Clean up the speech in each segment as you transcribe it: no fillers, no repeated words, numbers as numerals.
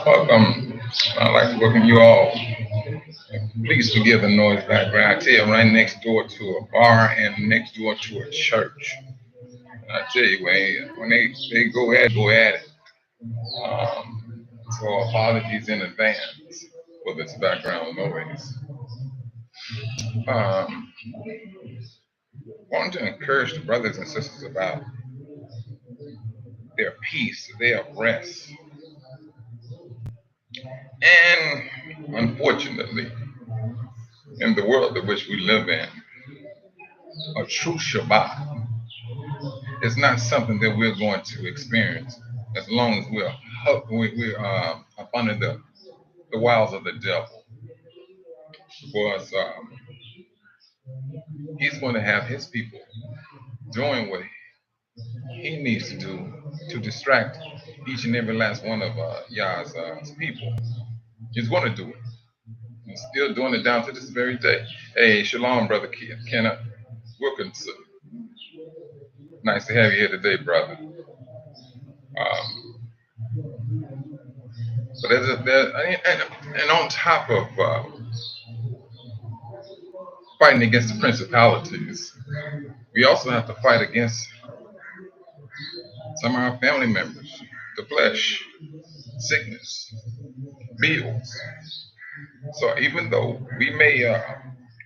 Welcome. I'd like to welcome you all. Please forgive the noise background. I tell you, I'm right next door to a bar and next door to a church. And I tell you, when they go at it. So apologies in advance for this background noise. Um, I want to encourage the brothers and sisters about their peace, their rest. And unfortunately, in the world in which we live in, a true Shabbat is not something that we're going to experience as long as we're up under the wiles of the devil. Because he's going to have his people doing what he needs to do to distract each and every last one of Yah's people. He's going to do it. He's still doing it down to this very day. Hey, shalom, brother Kenneth Wilkinson. Nice to have you here today, brother. But and on top of fighting against the principalities, we also have to fight against some of our family members, the flesh, sickness, bills. So even though we may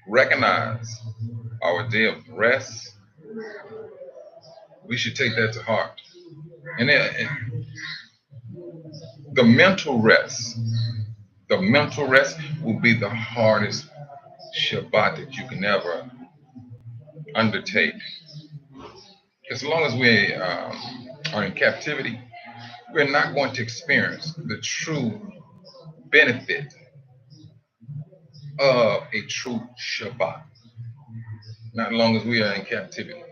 recognize our day of rest, we should take that to heart. And then the mental rest will be the hardest Shabbat that you can ever undertake. As long as we are in captivity, we're not going to experience the true benefit of a true Shabbat. Not as long as we are in captivity.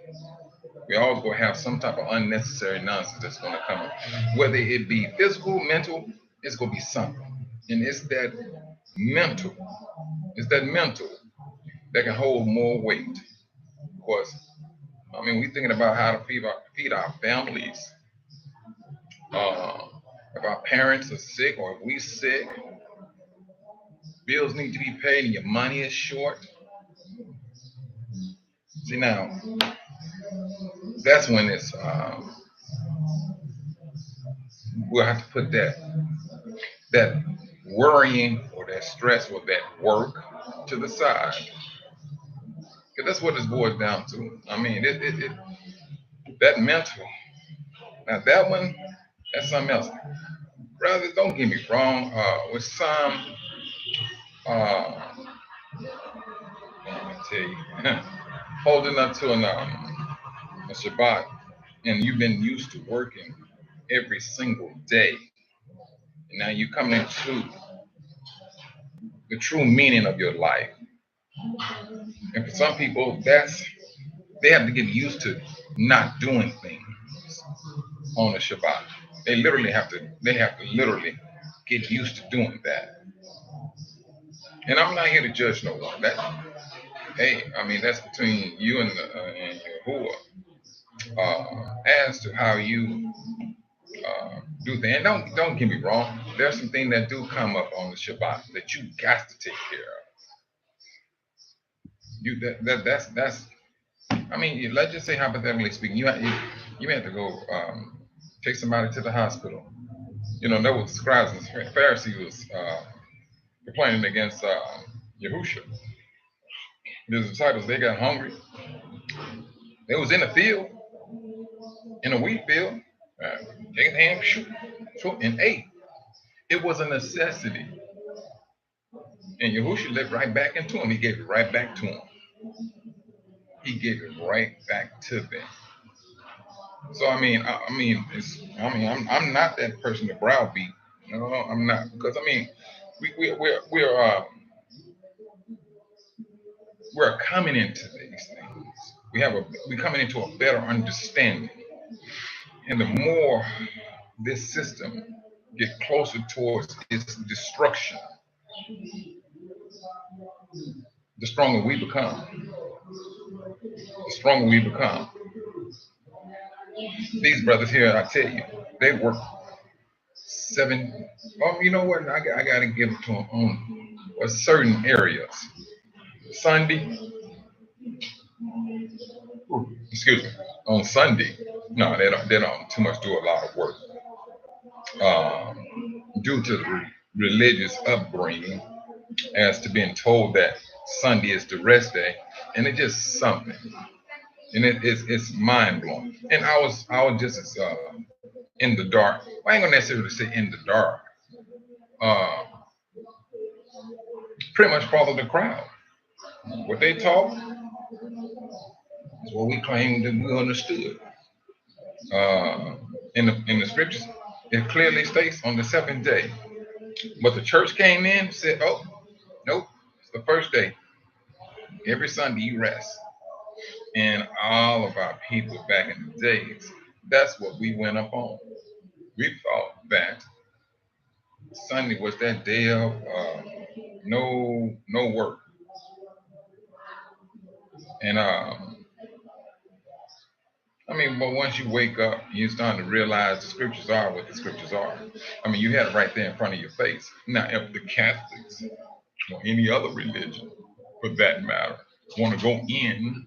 We always going to have some type of unnecessary nonsense that's going to come up. Whether it be physical, mental, it's going to be something. And mental, it's that mental that can hold more weight. Of course, I mean, we're thinking about how to feed our families. Uh, if our parents are sick or if we sick, bills need to be paid and your money is short. See now, that's when we'll have to put that worrying or that stress or that work to the side. Because that's what this boils down to. I mean, that mental. Now that one, that's something else. Brothers, don't get me wrong. With some, uh, let me tell you, holding up to a Shabbat, and you've been used to working every single day, and now you come into the true meaning of your life. And for some people, they have to get used to not doing things on the Shabbat. They have to literally get used to doing that. And I'm not here to judge no one. Hey, I mean that's between you and Yahuwah as to how you do things. And don't get me wrong. There's some things that do come up on the Shabbat that you got to take care of. That's. I mean, let's just say hypothetically speaking, you may have to go take somebody to the hospital. You know, there was scribes and Pharisees was complaining against Yahusha. The disciples, they got hungry. They was in the field, in a wheat field, uh, taking hand, and ate. It was a necessity. And Yahusha lived right back into him. He gave it right back to him. He gave it right back to them. So I'm not that person to browbeat. No, I'm not, because I mean, we're coming into these things. We're coming into a better understanding, and the more this system get closer towards its destruction, the stronger we become. The stronger we become. These brothers here, I tell you, they work 7. Oh, you know what? I got to give it to them on certain areas. Sunday, excuse me, on Sunday, no, they don't too much do a lot of work. Due to the religious upbringing, as to being told that Sunday is the rest day, and it's just something, and it's mind blowing. And I was just as, in the dark. Well, I ain't gonna necessarily say in the dark. Uh, Pretty much follow the crowd. What they taught is what we claimed that we understood. Uh, in the scriptures, it clearly states on the seventh day. But the church came in and said, "Oh, nope, it's the first day. Every Sunday you rest." And all of our people back in the days, that's what we went up on. We thought that Sunday was that day of no work. And I mean, but once you wake up, you start to realize the scriptures are what the scriptures are. I mean, you had it right there in front of your face. Now, if the Catholics or any other religion, for that matter, want to go in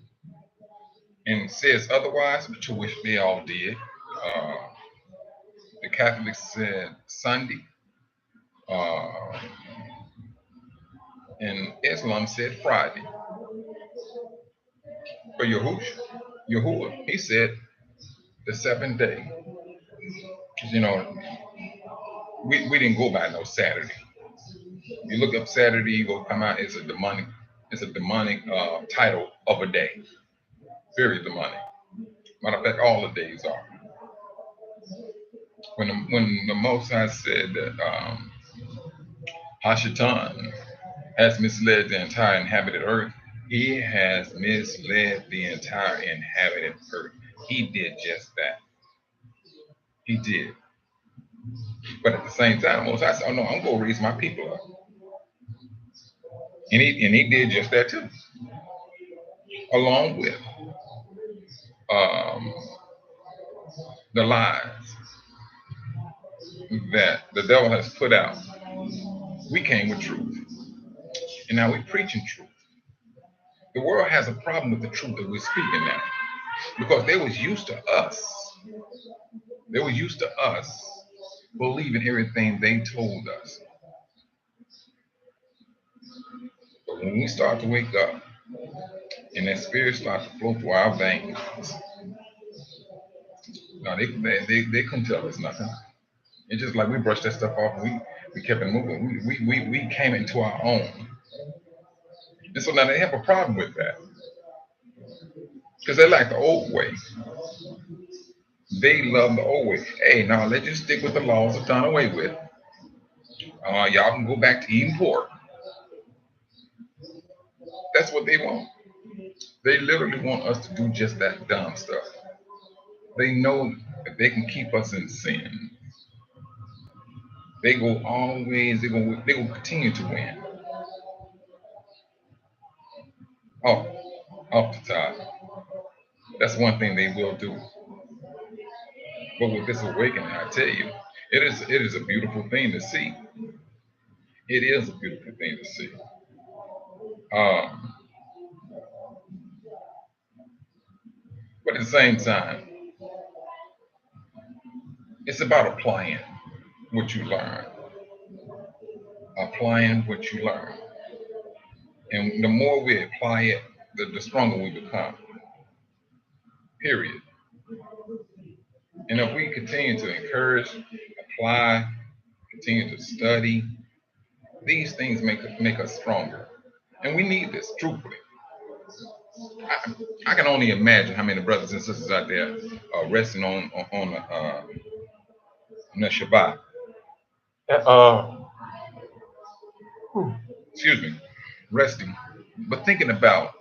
and says otherwise, to which they all did, uh, the Catholics said Sunday, uh, and Islam said Friday. For Yahuwah, he said the seventh day. 'Cause, we didn't go by no Saturday. You look up Saturday, you go come out. It's a demonic title of a day. Very demonic. Matter of fact, all the days are. When the Most High said that Hashatan has misled the entire inhabited earth, he has misled the entire inhabited earth. He did just that. He did. But at the same time, Most High said, "Oh no, I'm gonna raise my people up," and he did just that too, along with um, the lies that the devil has put out. We came with truth, and now we're preaching truth. The world has a problem with the truth that we're speaking now because they was used to us. They were used to us believing everything they told us. But when we start to wake up and that spirit starts to flow through our veins, no, they couldn't tell us nothing. It's just like we brushed that stuff off and we kept it moving. We came into our own. And so now they have a problem with that because they like the old way. They love the old way. Hey, now let's just stick with the laws that's done away with. Y'all can go back to eating pork. That's what they want. They literally want us to do just that dumb stuff. They know if they can keep us in sin, they go continue to win. Off, off the top. That's one thing they will do. But with this awakening, I tell you, it is a beautiful thing to see. It is a beautiful thing to see. Um, but at the same time, it's about what you learn, applying what you learn. And the more we apply it, the stronger we become, period. And if we continue to encourage, apply, continue to study, these things make us stronger. And we need this, truthfully. I, I can only imagine how many brothers and sisters out there are resting on the Shabbat. Uh, Excuse me, resting, but thinking about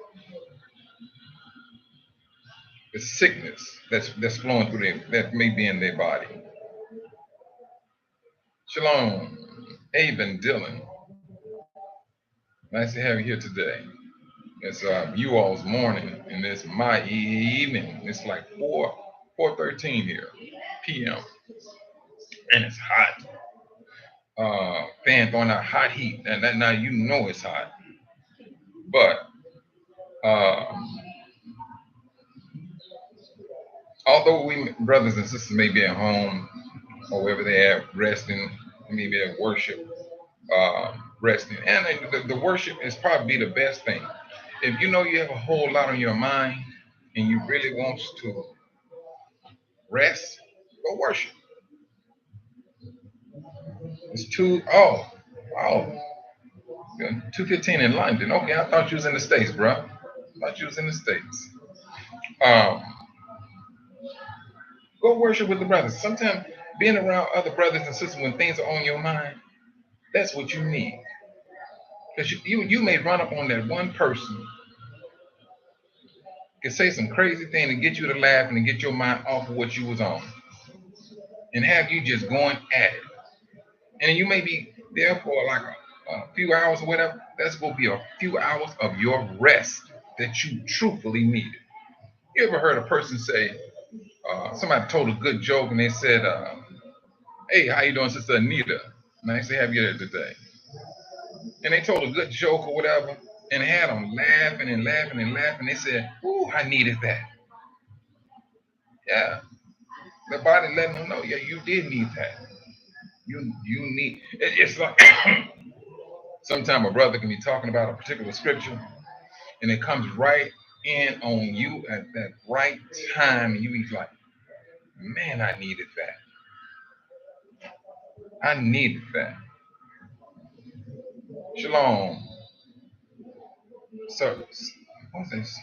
the sickness that's flowing through them, that may be in their body. Shalom, Abe and Dylan. Nice to have you here today. It's you all's morning, and it's my evening. It's like 4:13 here, p.m. and it's hot. Fan throwing out hot heat, and that, now you know it's hot. But uh, although we brothers and sisters may be at home or wherever they are resting, maybe at worship, resting, and the worship is probably the best thing. If you know you have a whole lot on your mind and you really want to rest, go worship. It's two oh wow 2:15 in London. Okay, I thought you was in the States, bro. I thought you was in the States. Um, go worship with the brothers. Sometimes being around other brothers and sisters when things are on your mind, that's what you need. Because you may run up on that one person, can say some crazy thing to get you to laugh and to get your mind off of what you was on, and have you just going at it. And you may be there for like a few hours or whatever. That's going to be a few hours of your rest that you truthfully needed. You ever heard a person say, somebody told a good joke and they said, hey, how you doing, Sister Anita? Nice to have you there today. And they told a good joke or whatever and had them laughing and laughing and laughing. They said, ooh, I needed that. Yeah, the body letting them know, yeah, you did need that. You need, it's like, sometimes a brother can be talking about a particular scripture and it comes right in on you at that right time. And you be like, man, I needed that. I needed that. Shalom. So, what's this?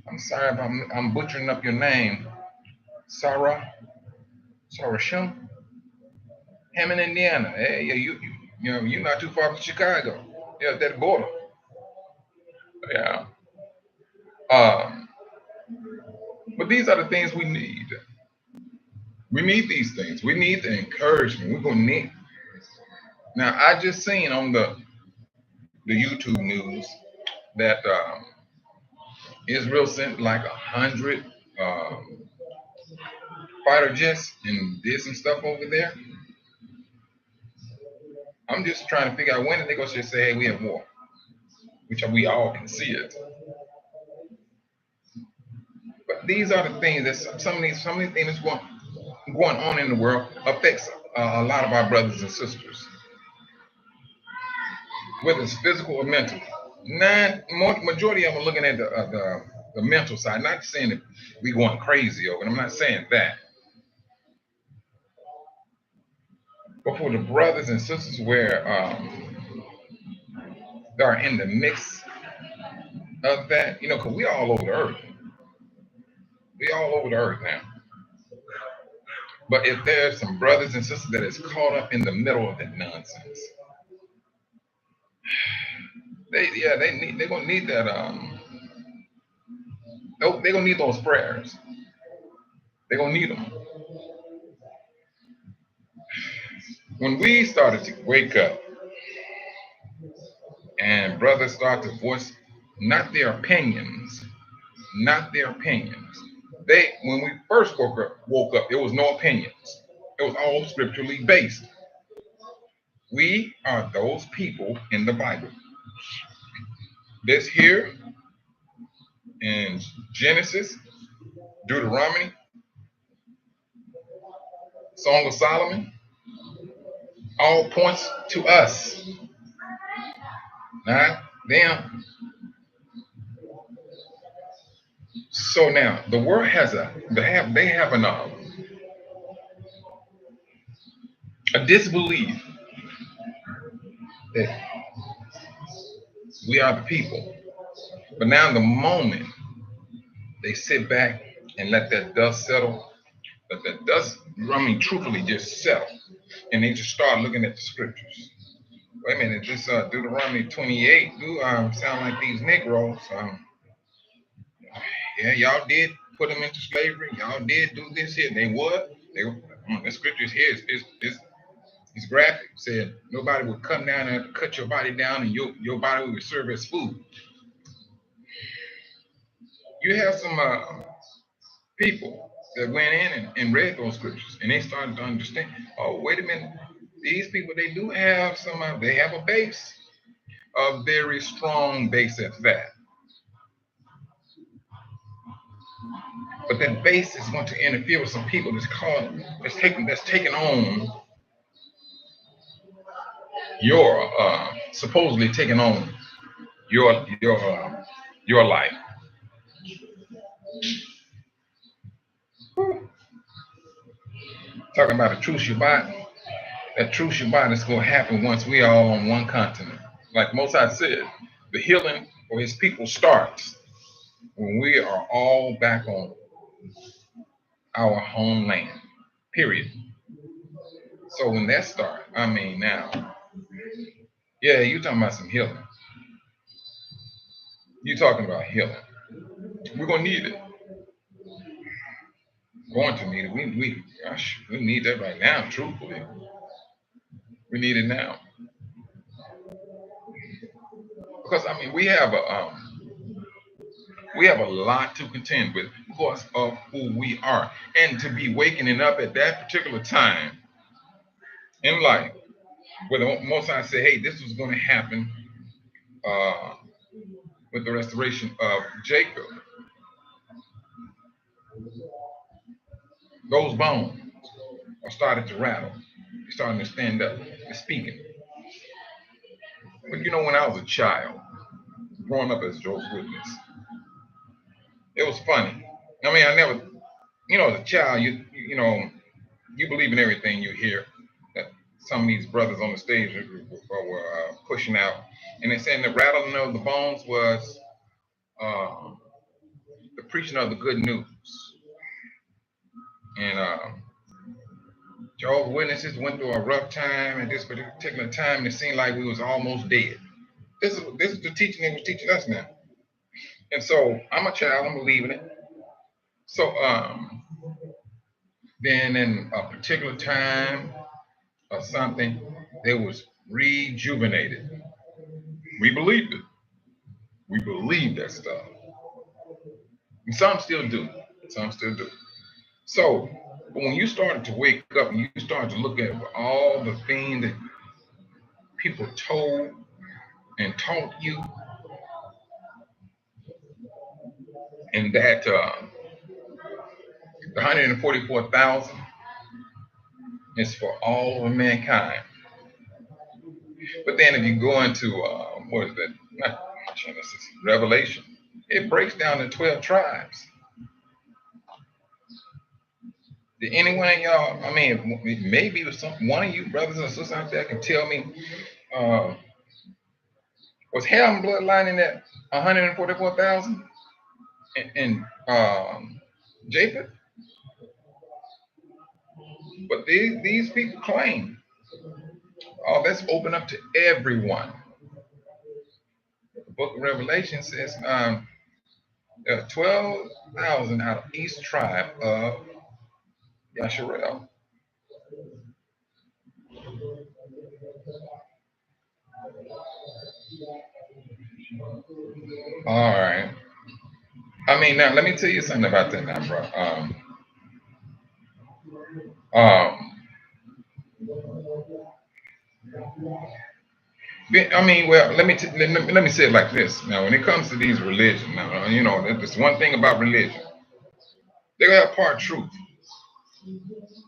I'm sorry if I'm butchering up your name. Sarah Shum? Hammond, Indiana. Hey, yeah, you know, you're not too far from Chicago. Yeah, that border. Yeah. Um, but these are the things we need. We need these things. We need the encouragement. We're gonna need. Now, I just seen on the YouTube news that Israel sent like 100 um, fighter jets and did some stuff over there. I'm just trying to figure out when they gonna just say, "Hey, we have war," which we all can see it. But these are the things that some of these things going on in the world affects a lot of our brothers and sisters, whether it's physical or mental. Majority of them are looking at the mental side. Not saying that we going crazy over it. I'm not saying that. But for the brothers and sisters where they are in the mix of that, you know, because we all over the earth. We all over the earth now. But if there's some brothers and sisters that is caught up in the middle of that nonsense, they're gonna need that they're gonna need those prayers. They're gonna need them. When we started to wake up and brothers start to voice not their opinions, not their opinions. They when we first woke up, there was no opinions. It was all scripturally based. We are those people in the Bible. This here in Genesis, Deuteronomy, Song of Solomon, all points to us, not them. So now the world has they have a disbelief that we are the people. But now the moment they sit back and let that dust settle, let that dust, I mean, truthfully just settle, and they just start looking at the scriptures. Wait a minute, this Deuteronomy 28 do sound like these Negroes. Yeah, y'all did put them into slavery. Y'all did do this here. They what? The scriptures here is graphic. Said nobody would come down and cut your body down, and your body would serve as food. You have some people. that went in and read those scriptures, and they started to understand. Oh, wait a minute, these people, they do have they have a base, a very strong base at that. But that base is going to interfere with some people that's taking on your supposedly taking on your life. Talking about a true Shabbat, that true Shabbat is going to happen once we are all on one continent. Like Mosai said, the healing for his people starts when we are all back on our homeland. Period. So when that starts, I mean now, yeah, you talking about some healing. You talking about healing. We're gonna need it. Going to need it. We need that right now, truthfully. We need it now. Because I mean we have a lot to contend with because of who we are. And to be waking up at that particular time in life, where the Most High say, hey, this was going to happen uh, with the restoration of Jacob. Those bones are starting to rattle. They're starting to stand up. They're speaking. But you know, when I was a child, growing up as Jehovah's Witness, it was funny. I mean, I never, as a child, you believe in everything you hear. That some of these brothers on the stage were pushing out, and they're saying the rattling of the bones was uh, the preaching of the good news. And Jehovah's Witnesses went through a rough time at this particular time, and it seemed like we was almost dead. This is the teaching they was teaching us now. And so I'm a child, I'm believing it. So then in a particular time or something, they was rejuvenated. We believed it. We believed that stuff. And some still do. Some still do. So when you started to wake up and you started to look at all the things that people told and taught you, and that the 144,000 is for all of mankind. But then if you go into what is that? Not Genesis, Revelation. It breaks down to 12 tribes. Did anyone of y'all? I mean, maybe it was one of you brothers and sisters out there can tell me, was Ham bloodline in that 144,000 in Japheth? But these people claim, oh, that's open up to everyone. The book of Revelation says 12,000 out of each tribe of Yasharel. All right. I mean, now let me tell you something about that now, bro. I mean, well, let me say it like this. Now, when it comes to these religions, now, there's one thing about religion. They're gonna have part truth.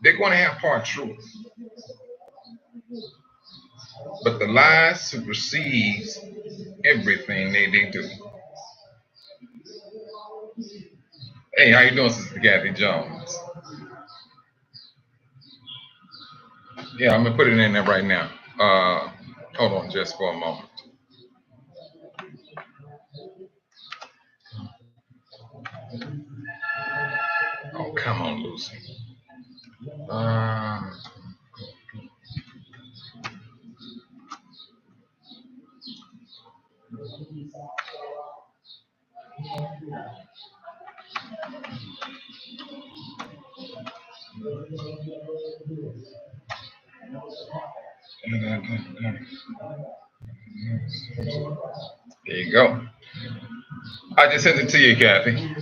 They're going to have part truth. But the lies supersedes everything they do. Hey, how you doing, Sister Kathy Jones? Yeah, I'm gonna put it in there right now. Hold on just for a moment. Oh, come on, Lucy. There you go. I just sent it to you, Kathy.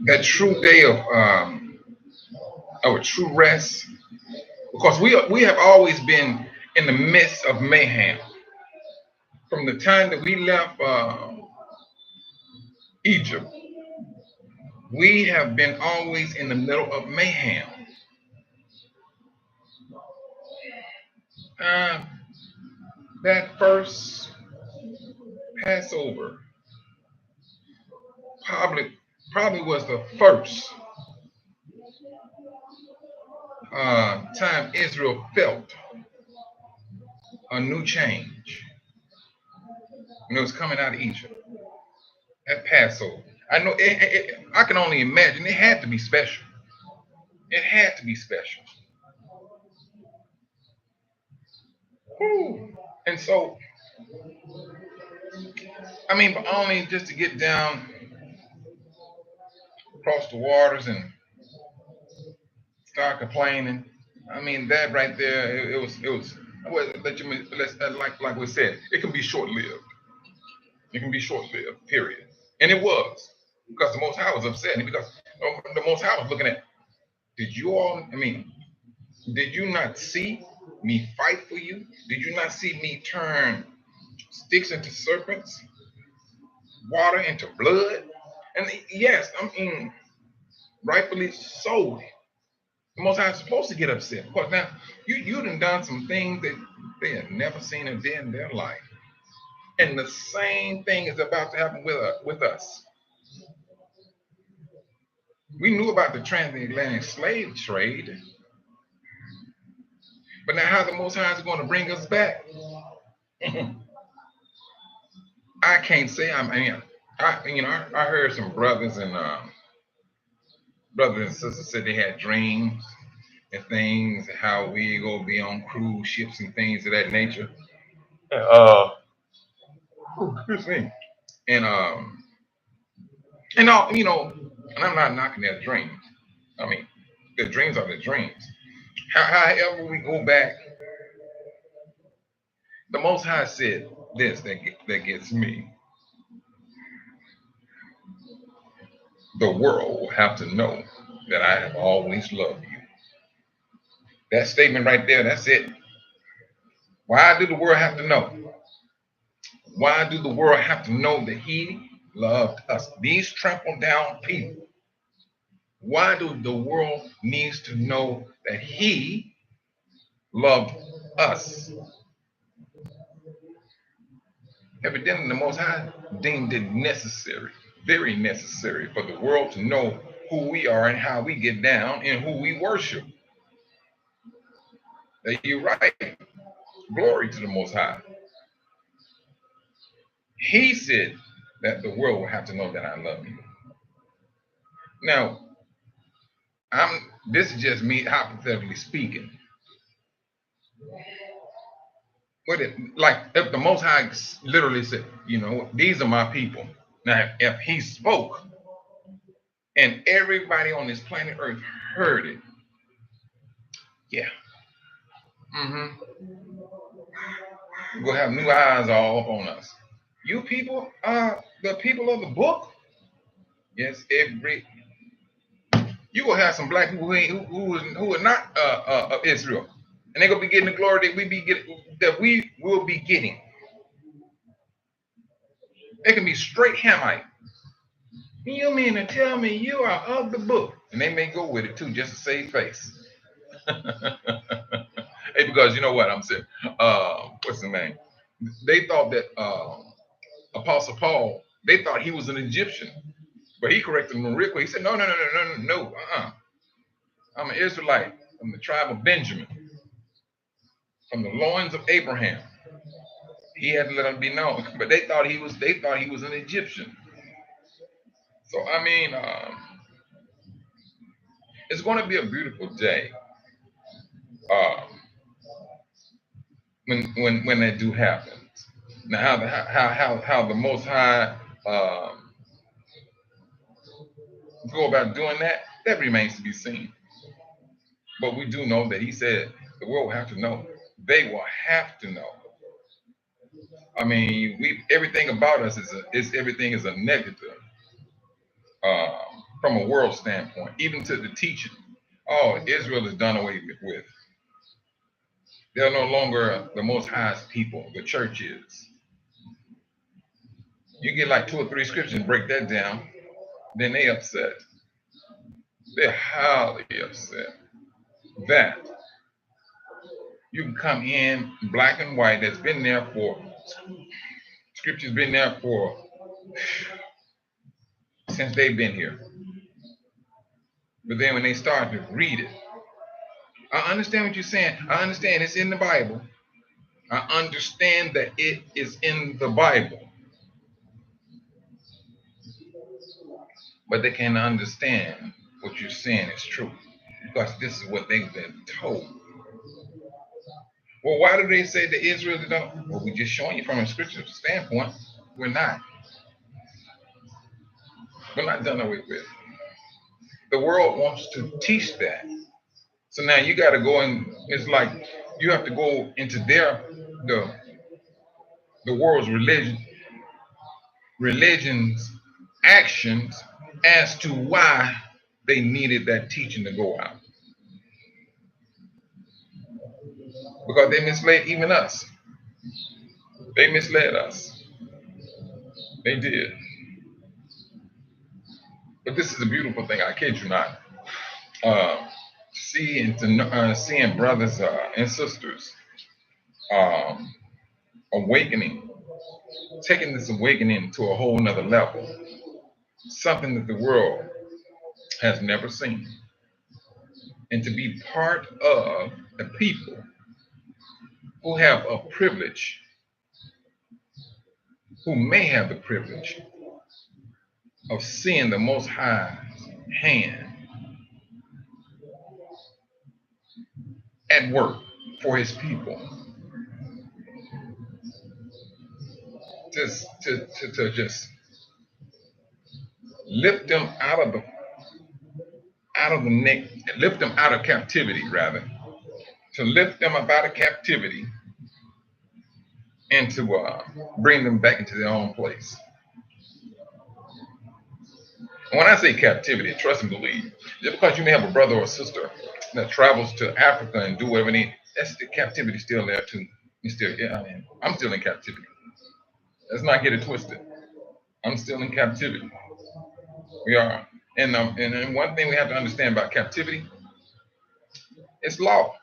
that true day of a true rest, because we have always been in the midst of mayhem from the time that we left Egypt. We have been always in the middle of mayhem. Uh, that first Passover probably probably was the first time Israel felt a new change when it was coming out of Egypt at Passover. I know I can only imagine it had to be special. It had to be special. Whew. And so, I mean, but only just to get down across the waters and start complaining. I mean, that right there, it was. Well, like we said, it can be short lived. It can be short lived. Period. And it was because the Most High was upset, and because the Most High was looking at. Did you all? I mean, did you not see me fight for you? Did you not see me turn sticks into serpents, water into blood? And yes, I mean, rightfully so. The Most High is supposed to get upset. Of course, now you done some things that they had never seen a day in their life, and the same thing is about to happen with us. We knew about the transatlantic slave trade, but now how the Most High is going to bring us back, I can't say. I mean, I heard some brothers and sisters said they had dreams and things, how we go be on cruise ships and things of that nature. Uh, Excuse me. And all and I'm not knocking their dreams. I mean, the dreams are the dreams. However, we go back, the Most High said this that gets me. The world will have to know that I have always loved you. That statement right there, that's it. Why do the world have to know? Why do the world have to know that He loved us? These trampled down people. Why do the world needs to know that He loved us? Evidently, the Most High deemed it necessary, very necessary, for the world to know who we are and how we get down and who we worship. You're right. Glory to the Most High. He said that the world will have to know that I love you. Now, this is just me hypothetically speaking. What it like if the Most High literally said, these are my people. Now, if He spoke and everybody on this planet Earth heard it, yeah, we'll have new eyes all up on us. You people are the people of the book. Yes, you will have some black people who are not of Israel, and they're gonna be getting the glory that we will be getting. They can be straight Hamite. You mean to tell me you are of the book? And they may go with it too, just to save face. Hey, because you know what I'm saying. What's the name? They thought that Apostle Paul. They thought he was an Egyptian, but he corrected them real quick. He said, "No, no, no, no, no, no, no. I'm an Israelite from the tribe of Benjamin, from the loins of Abraham." He had to let them be known, but they thought he was. They thought he was an Egyptian. So I mean, it's going to be a beautiful day uh, when that do happen. Now, how the Most High go about doing that, that remains to be seen. But we do know that He said the world will have to know. They will have to know. I mean, we everything about us is everything is a negative. from a world standpoint, even to the teaching. Oh, Israel is done away with. They're no longer the most highest people. The church is. You get like 2 or 3 scriptures and break that down, then they upset. They're highly upset that you can come in black and white that's been there for, scripture's been there for, since they've been here. But then when they start to read it, I understand what you're saying. I understand it's in the Bible. I understand that it is in the Bible. But they can't understand what you're saying is true. Because this is what they've been told. Well, why do they say that Israel don't? Well, we're just showing you from a scriptural standpoint, we're not. We're not done away with. The world wants to teach that. So now you got to go and it's like you have to go into the world's religion's actions as to why they needed that teaching to go out. Because they misled even us. They misled us. They did. But this is a beautiful thing, I kid you not. Seeing brothers and sisters awakening, taking this awakening to a whole nother level, something that the world has never seen. And to be part of the people who have a privilege, who may have the privilege of seeing the Most High's hand at work for his people. Just to just lift them out of the neck, lift them out of captivity, rather, to lift them up out of captivity and to bring them back into their own place. And when I say captivity, trust and believe, just because you may have a brother or a sister that travels to Africa and do whatever they need, that's the captivity still there too. You still, yeah, I mean, I'm still in captivity. Let's not get it twisted. I'm still in captivity. We are. And one thing we have to understand about captivity, it's law.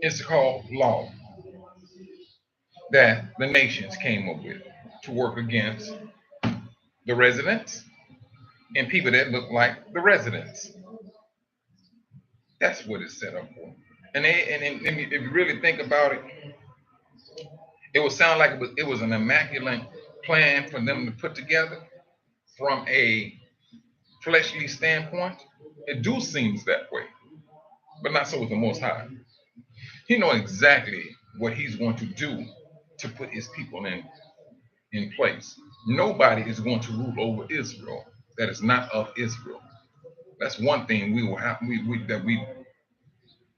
It's called law that the nations came up with to work against the residents and people that look like the residents. That's what it's set up for. And if you really think about it, it would sound like it was an immaculate plan for them to put together from a fleshly standpoint. It do seems that way, but not so with the Most High. He knows exactly what he's going to do to put his people in place. Nobody is going to rule over Israel that is not of Israel. That's one thing we will have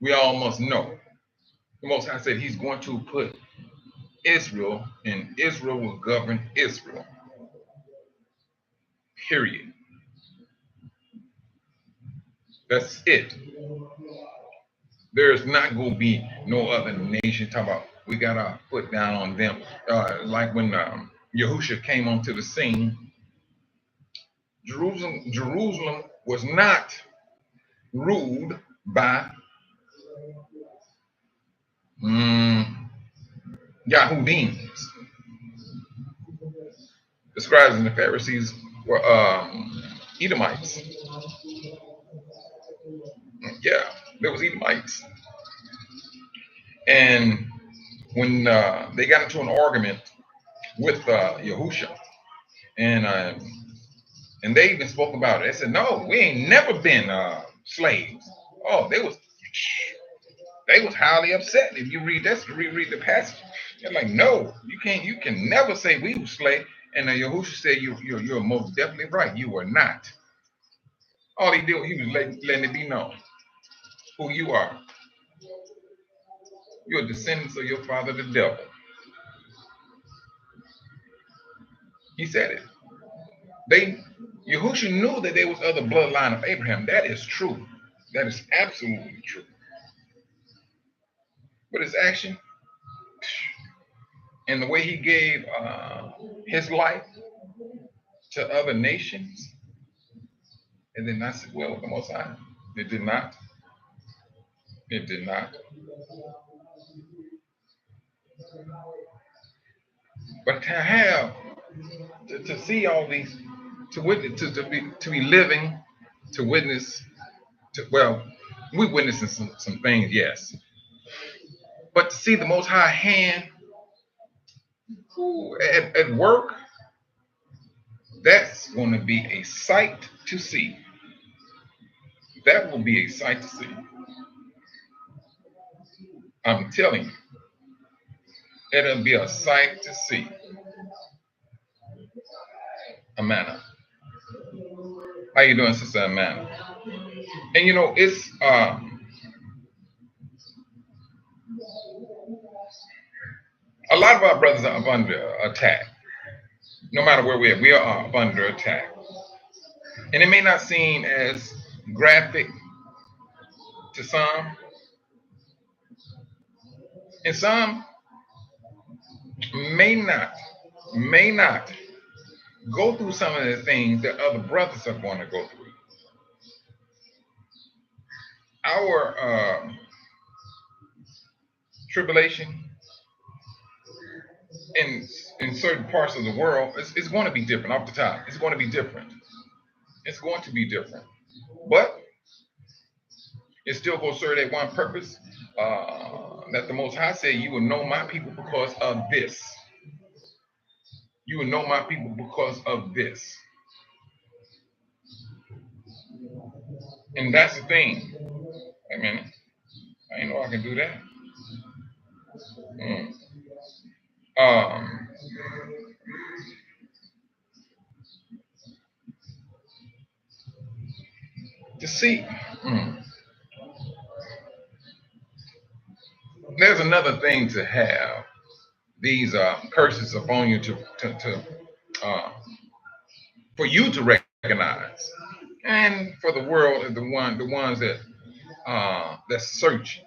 we all must know. The Most High said he's going to put Israel, and Israel will govern Israel. Period. That's it. There's not going to be no other nation talking about we got our foot down on them. Like when Yahusha came onto the scene, Jerusalem was not ruled by Yahudims. The scribes and the Pharisees were Edomites. Yeah, there was Edomites. And when they got into an argument with Yahusha, and they even spoke about it. They said, "No, we ain't never been slaves." Oh, they was highly upset. If you read that, reread the passage, they're like, "No, you can never say we were slaves." And Yahusha said, "You're most definitely right. You were not." All he did, he was letting it be known who you are. You're descendants of your father, the devil. He said it. Yahushua knew that there was other bloodline of Abraham. That is true. That is absolutely true. But his action and the way he gave his life to other nations, it did not sit well with the Most High. It did not. It did not. But to have, to see all these, to witness, to be living, to witness, well, we witnessing some things, yes. But to see the Most High hand at work, that's going to be a sight to see. That will be a sight to see. I'm telling you, it'll be a sight to see. Amana. How you doing, Sister Amana? And you know, it's a lot of our brothers are up under attack. No matter where we are up under attack. And it may not seem as graphic to some, and some may not go through some of the things that other brothers are going to go through. Our tribulation in certain parts of the world is going to be different off the top. It's going to be different. It's going to be different. But it still will serve that one purpose that the Most High said, you will know my people because of this. You will know my people because of this. And that's the thing. I mean, I know I can do that. To see. There's another thing to have these curses upon you for you to recognize, and for the world, the ones that search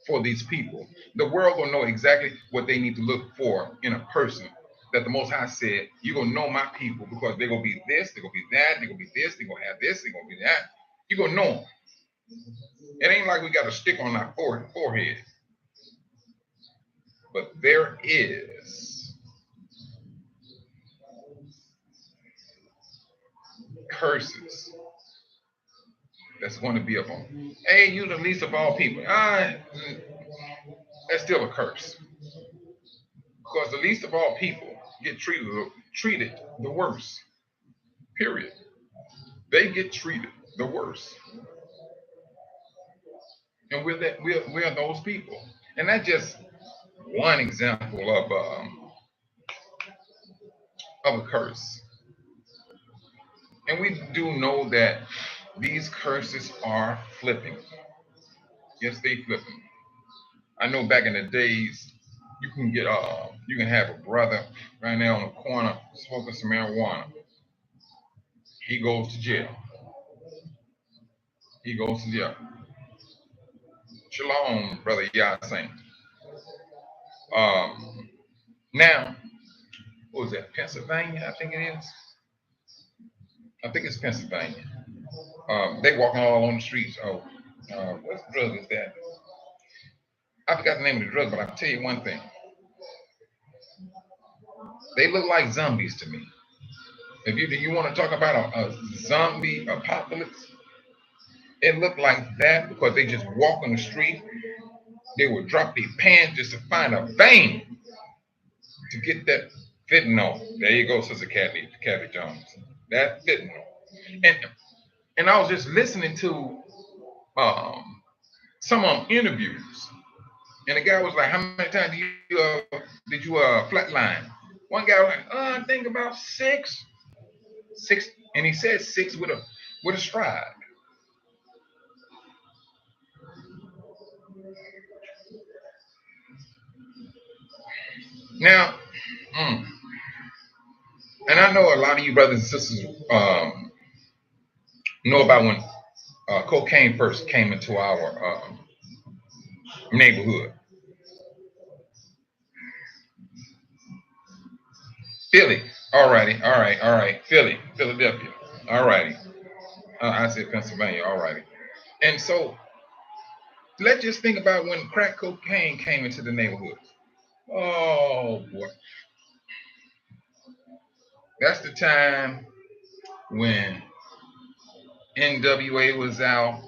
for these people. The world will know exactly what they need to look for in a person. That the Most High said, you're gonna know my people because they're gonna be this, they're gonna be that, they're gonna be this, they're gonna have this, they're gonna be that. You're gonna know them. It ain't like we got a stick on our forehead. But there is curses that's going to be upon. Hey, you the least of all people. That's still a curse. Because the least of all people get treated the worst. Period. They get treated the worst. And we're those people. And that's just one example of a curse. And we do know that these curses are flipping. Yes, they flipping. I know back in the days, you can have a brother right now on the corner smoking some marijuana. He goes to jail. He goes to jail. Shalom, brother Yasin. Now, what was that? Pennsylvania, I think it is. I think it's Pennsylvania. They walking all on the streets. What drug is that? I forgot the name of the drug, but I can tell you one thing. They look like zombies to me. If you want to talk about a zombie apocalypse, it looked like that because they just walk on the street. They would drop their pants just to find a vein to get that fentanyl. There you go, Sister Kathy Jones. That fentanyl. And I was just listening to some interviews, and the guy was like, "How many times did you flatline?" One guy was like, "I think about six," and he said six with a stride. Now, And I know a lot of you brothers and sisters know about when cocaine first came into our neighborhood. Philly. Alrighty, all right. Philly, Philadelphia. Alrighty. I said Pennsylvania. Alrighty. And so let's just think about when crack cocaine came into the neighborhood. Oh boy, that's the time when NWA was out,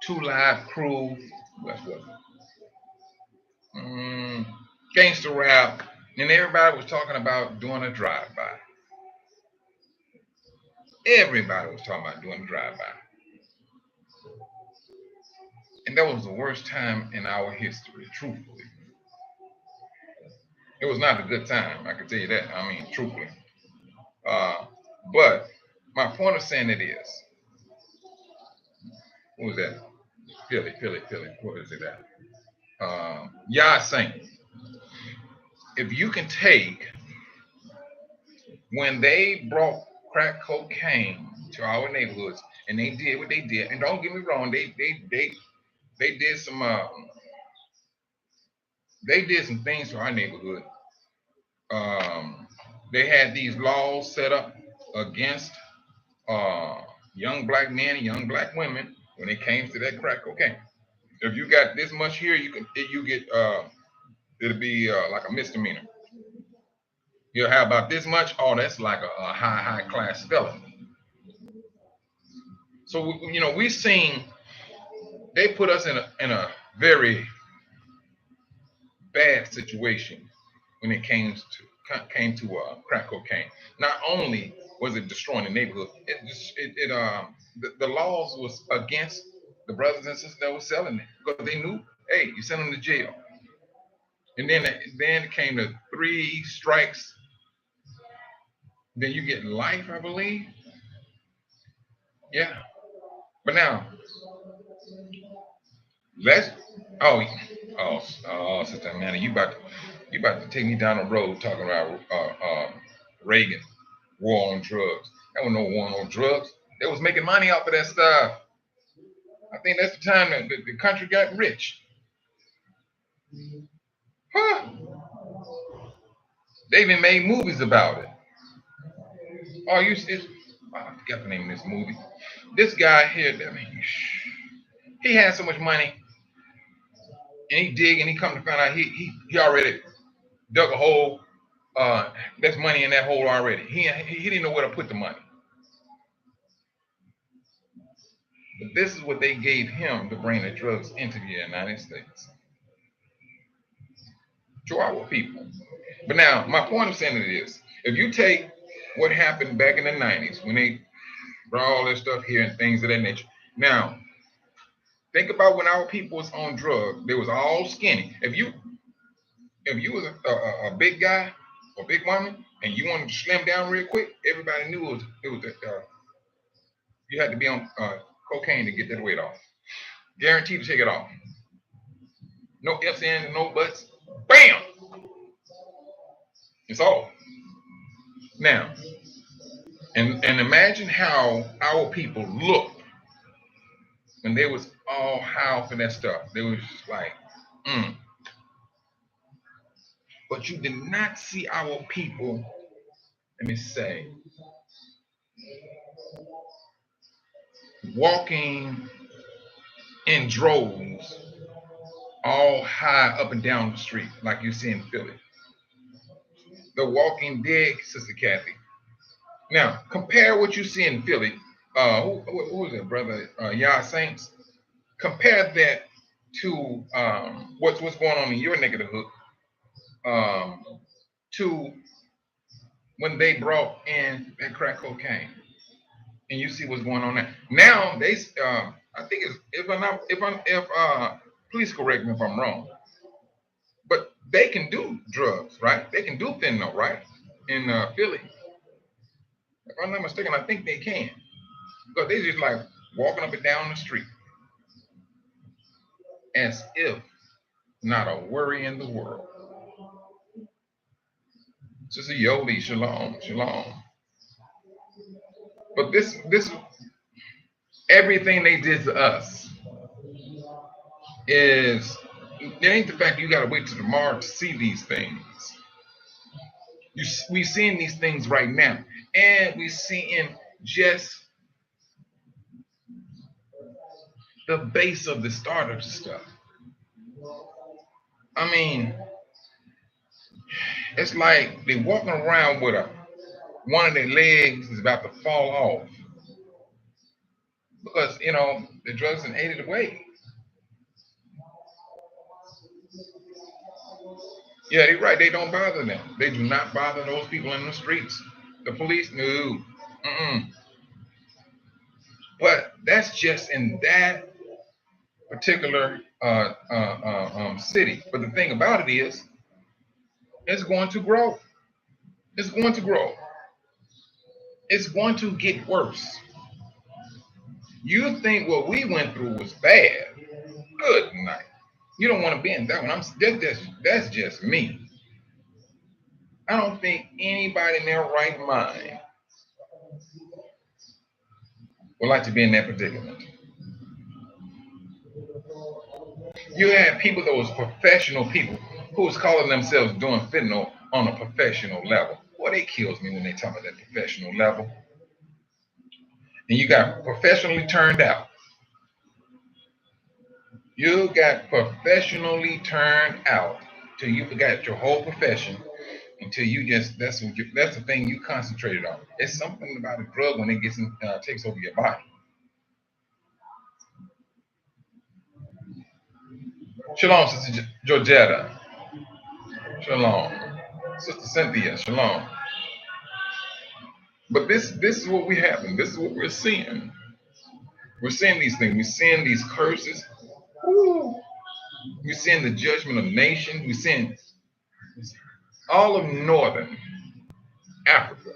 Two Live Crew, what was it? Gangster Rap, and everybody was talking about doing a drive-by. Everybody was talking about doing a drive-by, and that was the worst time in our history. Truthfully, it was not a good time. I can tell you that. I mean, truthfully. Uh, but my point of saying it is, what was that? Philly. What is it at? Yah Saint. If you can take when they brought crack cocaine to our neighborhoods and they did what they did, and don't get me wrong, they did some things to our neighborhood. Um, they had these laws set up against uh, young black men and young black women when it came to that crack cocaine. If you got this much here, you get it'll be like a misdemeanor. You'll have about this much. Oh, that's like a high class felony. So we seen they put us in a very bad situation when it came to crack cocaine. Not only was it destroying the neighborhood, the laws was against the brothers and sisters that were selling it because they knew, hey, you send them to jail. And then it came to 3 strikes, then you get life, I believe. Yeah. But now let's oh Sister Amanda, you about to take me down the road talking about Reagan, war on drugs. There was no war on drugs. They was making money off of that stuff. I think that's the time that the country got rich. Huh? They even made movies about it. Oh, I forgot the name of this movie. This guy here, I mean, he had so much money, and he dig, and he come to find out he already dug a hole. There's money in that hole already. He didn't know where to put the money. But this is what they gave him to bring the drugs into the United States to our people. But now, my point of saying it is, if you take what happened back in the 90s when they brought all this stuff here and things of that nature. Now, think about when our people was on drugs, they was all skinny. If you was a big guy or big woman and you wanted to slim down real quick, everybody knew it was you had to be on cocaine to get that weight off. Guaranteed to take it off. No ifs, ands, no buts. Bam! It's all. Now, and imagine how our people looked when they was all high for that stuff. They was just like, mm. But you did not see our people, let me say, walking in droves, all high up and down the street, like you see in Philly. The Walking Dead, Sister Kathy. Now, compare what you see in Philly. Who is it, brother? Yah Saints. Compare that to what's going on in your neck of the hood. To when they brought in that crack cocaine, and you see what's going on there. Now they, I think it's if please correct me if I'm wrong, but they can do drugs, right? They can do fentanyl, right? In Philly, if I'm not mistaken, I think they can because they just like walking up and down the street as if not a worry in the world. Sister Yoli, shalom, shalom. But this everything they did to us is it ain't the fact you gotta wait till tomorrow to see these things. We seeing these things right now, and we seeing just the base of the start of the stuff. I mean, it's like they walking around with one of their legs is about to fall off because the drugs and ate it away. Yeah, they're right. They don't bother them. They do not bother those people in the streets. The police, no. Mm-mm. But that's just in that particular city. But the thing about it is, it's going to grow. It's going to grow. It's going to get worse. You think what we went through was bad? Good night. You don't want to be in that one. That's just me. I don't think anybody in their right mind would like to be in that predicament. You had people that was professional people who was calling themselves doing fentanyl on a professional level. Boy, they kills me when they talk about that professional level. And you got professionally turned out. You got professionally turned out till you forgot your whole profession until you just that's the thing you concentrated on. It's something about a drug when it takes over your body. Shalom, Sister Georgetta. Shalom, Sister Cynthia. Shalom. But this is what we having. This is what we're seeing. We're seeing these things. We're seeing these curses. Ooh. We're seeing the judgment of nations. We're seeing all of northern Africa.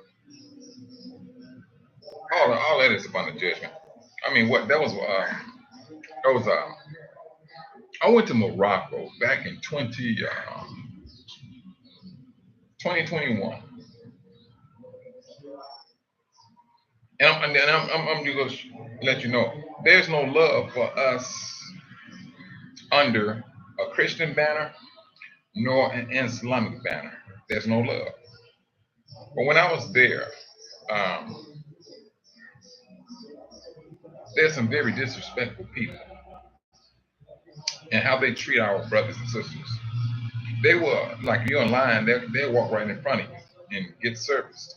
All that is upon the judgment. I mean, what that was. That was. I went to Morocco back in 2021, and I'm just going to let you know there's no love for us under a Christian banner nor an Islamic banner. There's no love. But when I was there, um, there's some very disrespectful people and how they treat our brothers and sisters. They were like you're in line, they'll walk right in front of you and get serviced.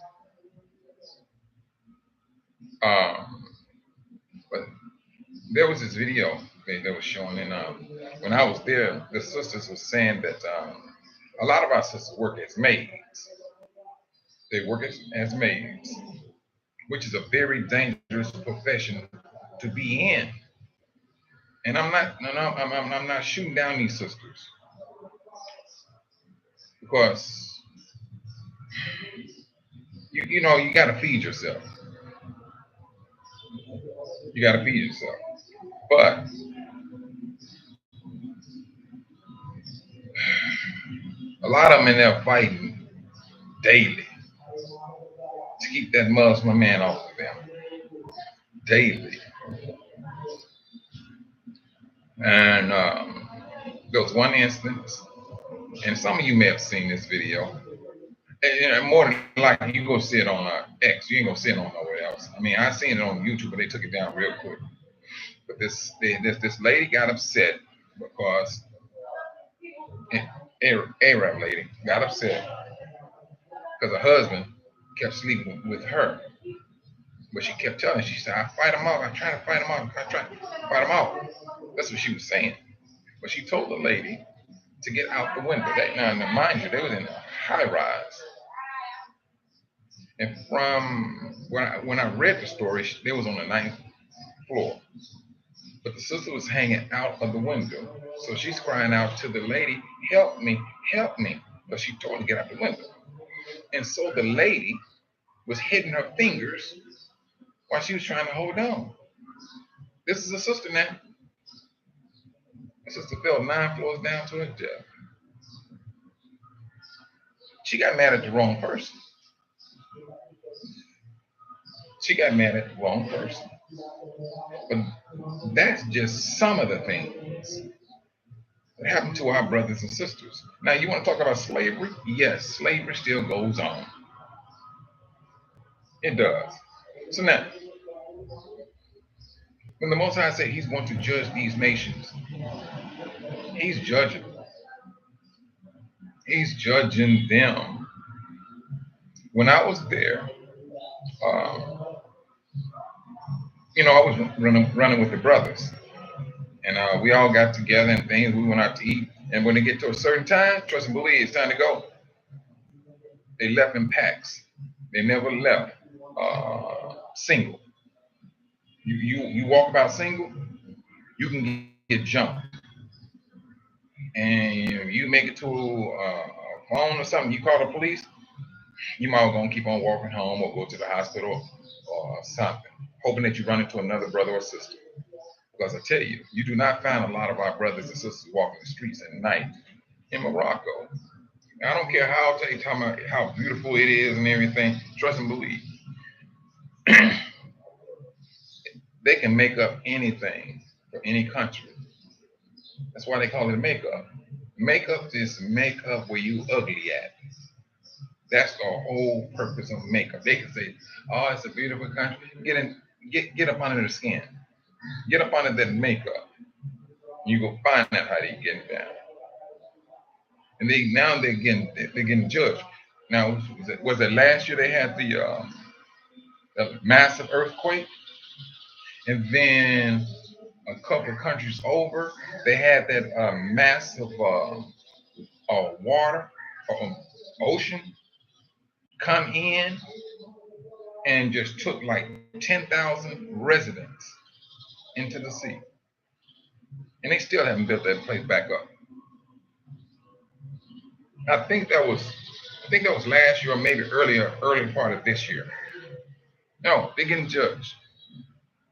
Um, but there was this video they was showing, and when I was there, the sisters were saying that a lot of our sisters work as maids. They work as maids, which is a very dangerous profession to be in. And I'm not, no, no, I'm not shooting down these sisters because you got to feed yourself. You got to feed yourself. But a lot of them in there fighting daily to keep that Muslim man off of them daily. And there was one instance, and some of you may have seen this video. And more than likely, you go see it on X. You ain't gonna see it on nowhere else. I mean, I seen it on YouTube, but they took it down real quick. But this lady got upset because Arab lady got upset because her husband kept sleeping with her. But she kept telling, she said, I fight him off. I try to fight him off. I try to fight him off. That's what she was saying. But she told the lady to get out the window. Now, mind you, they was in a high rise. And from when I read the story, they was on the ninth floor. But the sister was hanging out of the window. So she's crying out to the lady, help me, help me. But she told her to get out the window. And so the lady was hitting her fingers while she was trying to hold on. This is a sister now. My sister fell 9 floors down to her death. She got mad at the wrong person. She got mad at the wrong person. But that's just some of the things that happen to our brothers and sisters. Now, you want to talk about slavery? Yes, slavery still goes on. It does. So now, when the Most High said He's going to judge these nations, He's judging. He's judging them. When I was there, um, I was running with the brothers, and we all got together and things. We went out to eat, and when they get to a certain time, trust and believe, it's time to go. They left in packs. They never left single. You walk about single, you can get jumped, and you make it to a phone or something. You call the police. You might gonna keep on walking home or go to the hospital or something, hoping that you run into another brother or sister. Because I tell you, you do not find a lot of our brothers and sisters walking the streets at night in Morocco. I don't care how they talking about how beautiful it is and everything. Trust and believe, they can make up anything for any country. That's why they call it makeup. Makeup is makeup where you ugly at. That's the whole purpose of makeup. They can say, "Oh, it's a beautiful country." Get up under the skin. Get up under that makeup. You go find out how they getting down. And they're getting judged. Now, was it last year they had the massive earthquake, and then a couple of countries over they had that massive water ocean come in and just took like 10,000 residents into the sea, and they still haven't built that place back up. I think that was last year or maybe early part of this year. No, they're getting judged.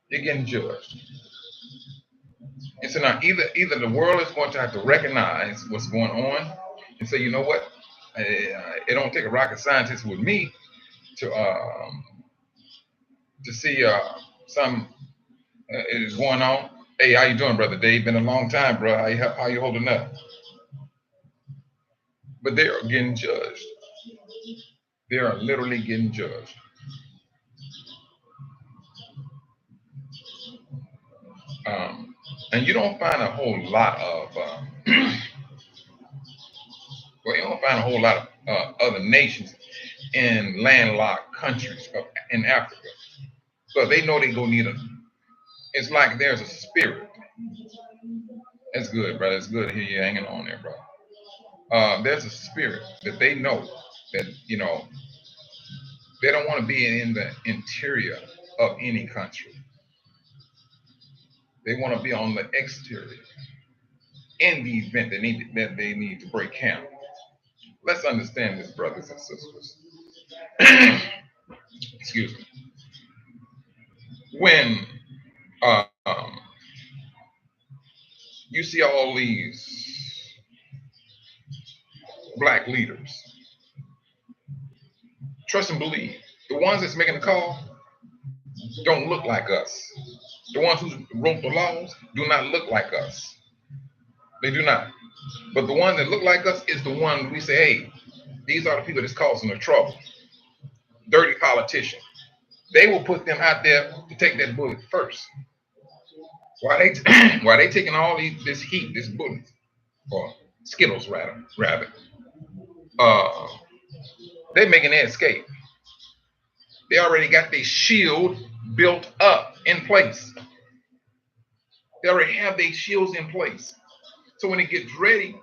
They're getting judged. And so now either the world is going to have to recognize what's going on and say, you know what, it don't take a rocket scientist with me to see some is going on. Hey, how you doing, brother Dave? Been a long time, bro. How you holding up? But they are getting judged. They are literally getting judged. And you don't find a whole lot of well, you don't find a whole lot of other nations in landlocked countries in Africa. So they know they go need a. It's like there's a spirit. That's good, brother. It's good to hear you hanging on there, bro. There's a spirit that they know that they don't want to be in the interior of any country. They want to be on the exterior in the event that they need to break camp. Let's understand this, brothers and sisters. Excuse me. When you see all these black leaders, trust and believe, the ones that's making the call don't look like us. The ones who wrote the laws do not look like us. They do not. But the ones that look like us is the one we say, hey, these are the people that's causing the trouble. Dirty politicians. They will put them out there to take that bullet first. Why they taking all this heat, this bullet, or Skittles rather, they're making their escape. They already got their shield built up in place. They already have their shields in place. So when it gets ready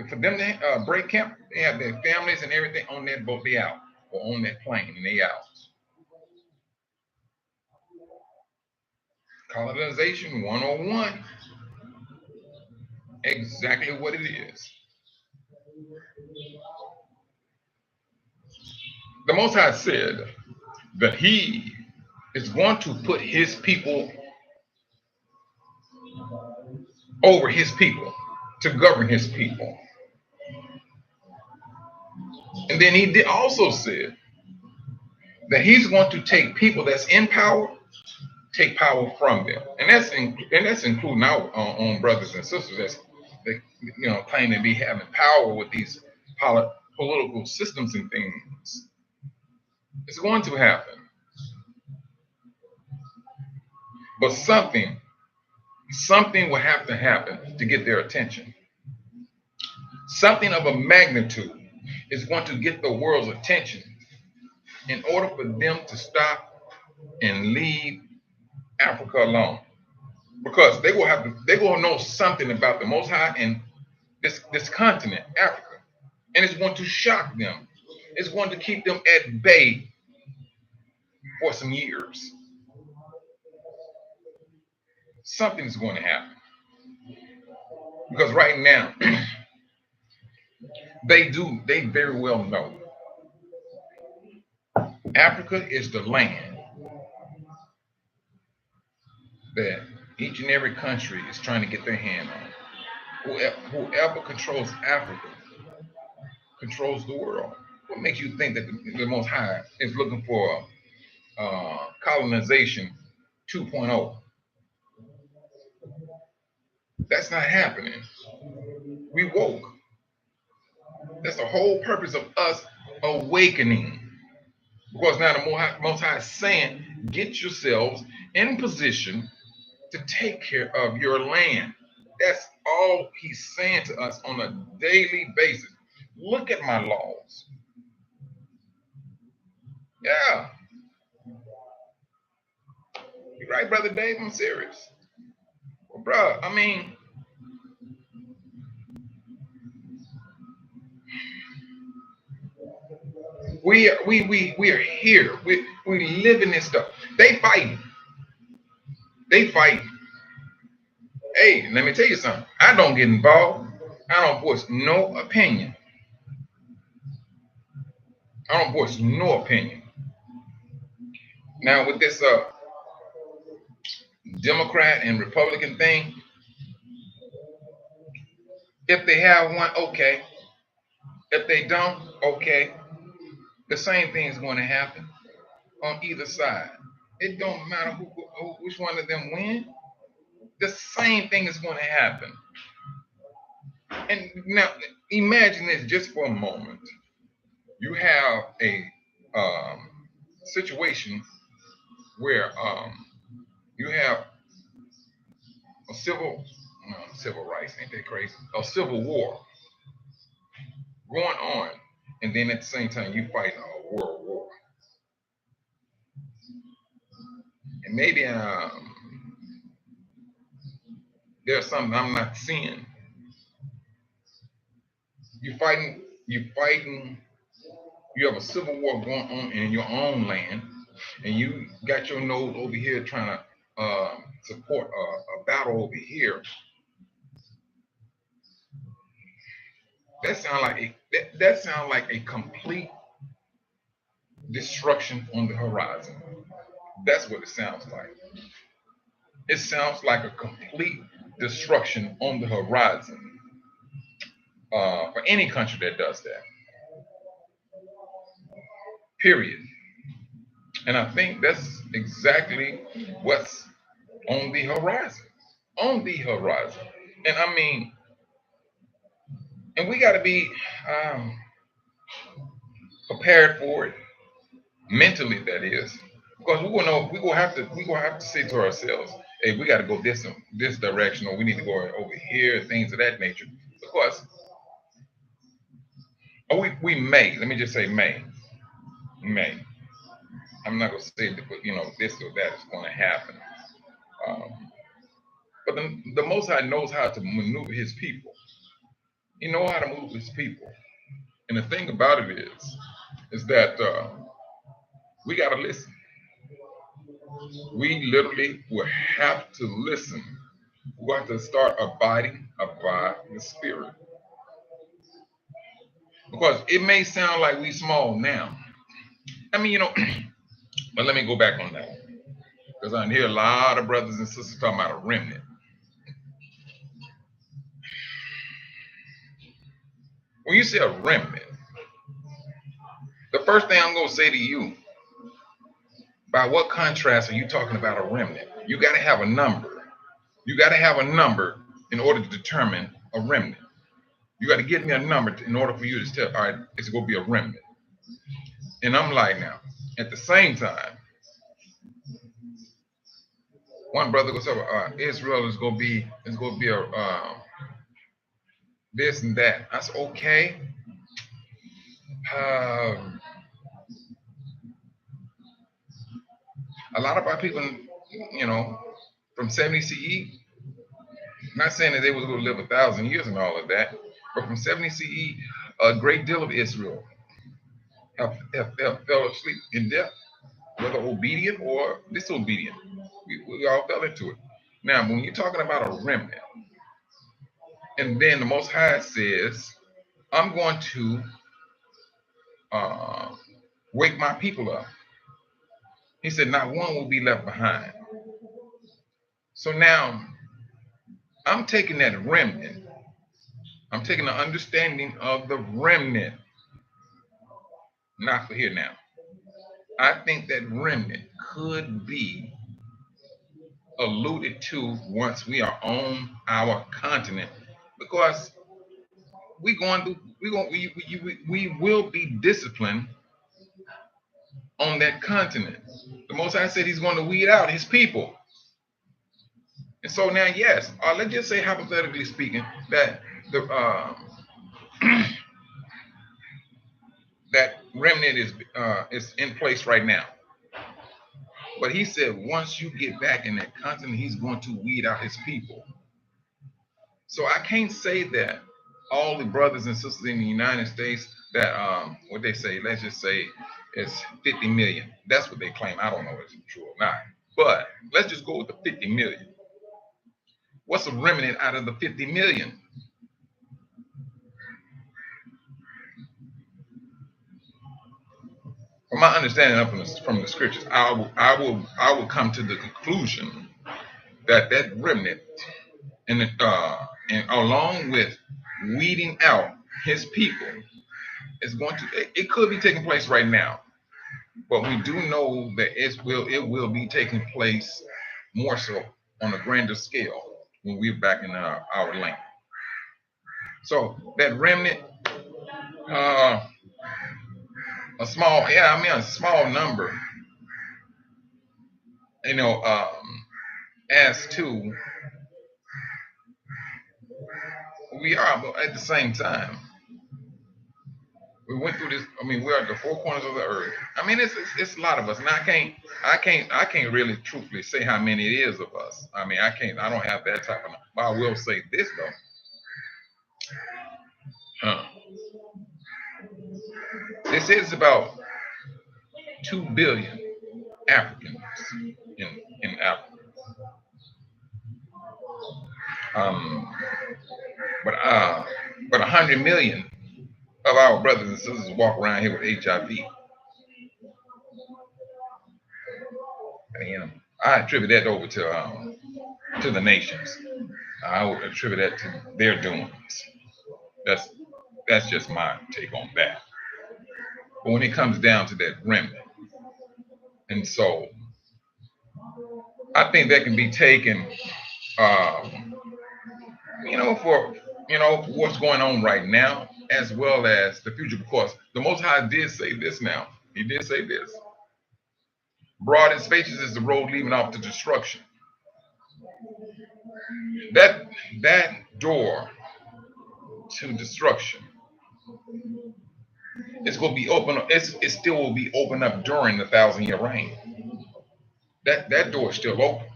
for them to break camp, they have their families and everything on that boat, they out, or on that plane, and they out. Colonization 101. Exactly what it is. The Most High said that He is going to put His people over His people to govern His people. And then He also said that he's going to take people that's in power, take power from them, and that's including our own brothers and sisters that claim to be having power with these political systems and things. It's going to happen, but something will have to happen to get their attention. Something of a magnitude is going to get the world's attention in order for them to stop and leave Africa alone. Because they will know something about the Most High and this continent, Africa. And it's going to shock them. It's going to keep them at bay for some years. Something's going to happen. Because right now, they very well know Africa is the land that each and every country is trying to get their hand on. Whoever controls Africa controls the world. What makes you think that the Most High is looking for colonization 2.0? That's not happening. We woke. That's the whole purpose of us awakening. Because now the Most High is saying, get yourselves in position to take care of your land. That's all he's saying to us on a daily basis. Look at my laws. Yeah. You're right, Brother Dave. I'm serious. Well, bro, I mean, we are here. We live in this stuff. They fighting. Hey, let me tell you something. I don't get involved. I don't voice no opinion. Now with this Democrat and Republican thing, if they have one, okay. If they don't, okay. The same thing is going to happen on either side. It don't matter which one of them win. The same thing is going to happen. And now imagine this just for a moment. You have a situation where you have a civil rights, ain't that crazy? A civil war going on, and then at the same time you fight a world war. And maybe there's something I'm not seeing. You have a civil war going on in your own land, and you got your nose over here trying to support a battle over here. That sounds like a complete destruction on the horizon. That's what it sounds like. It sounds like a complete destruction on the horizon for any country that does that. Period. And I think that's exactly what's on the horizon. On the horizon. And I mean, and we got to be prepared for it mentally. That is, because we're gonna have to say to ourselves, hey, we got to go this direction, or we need to go over here, things of that nature. Because we may, let me just say may. I'm not gonna say that, but this or that is going to happen. But the Most High knows how to maneuver His people. He knows how to move His people. And the thing about it is that we got to listen. We literally will have to listen. We have to start abiding by the Spirit. Because it may sound like we small now. I mean, but let me go back on that. Because I hear a lot of brothers and sisters talking about a remnant. When you say a remnant, the first thing I'm going to say to you By what contrast are you talking about a remnant? You got to have a number. You got to have a number in order to determine a remnant. You got to give me a number in order for you to tell, all right, it's going to be a remnant. And I'm like, now, at the same time, one brother goes, Israel is going to be a this and that. I said, okay. Um, a lot of our people, you know, from 70 CE, not saying that they was going to live 1,000 years and all of that, but from 70 CE, a great deal of Israel fell asleep in death, whether obedient or disobedient. We all fell into it. Now, when you're talking about a remnant, and then the Most High says, I'm going to uh, wake my people up. He said, not one will be left behind. So now I'm taking that remnant. I'm taking the understanding of the remnant, not for here now. I think that remnant could be alluded to once we are on our continent, because we will be disciplined on that continent. The Most High said He's going to weed out His people. And so now, yes, let's just say hypothetically speaking that the that remnant is in place right now. But He said once you get back in that continent, He's going to weed out His people. So I can't say that all the brothers and sisters in the United States that what they say, let's just say it's 50 million. That's what they claim. I don't know if it's true or not. But let's just go with the 50 million. What's a remnant out of the 50 million? From my understanding from the scriptures, I will come to the conclusion that remnant and along with weeding out His people is going to, it could be taking place right now, but we do know that it will be taking place more so on a grander scale when we're back in our land. So that remnant, a small number, as to we are, but at the same time, we went through this. I mean, we're at the four corners of the earth. I mean, it's a lot of us, and I can't really truthfully say how many it is of us. I mean, I don't have that type of. But I will say this though. This is about 2 billion Africans in Africa. But 100 million of our brothers and sisters walk around here with HIV. And I attribute that over to the nations. I would attribute that to their doings. That's just my take on that. But when it comes down to that remnant, and so I think that can be taken, for what's going on right now, as well as the future. Because the Most High did say this. Now He did say this: broad and spacious is the road leading off to destruction. That door to destruction is going to be open. It still will be open up during the 1,000-year reign. That door is still open.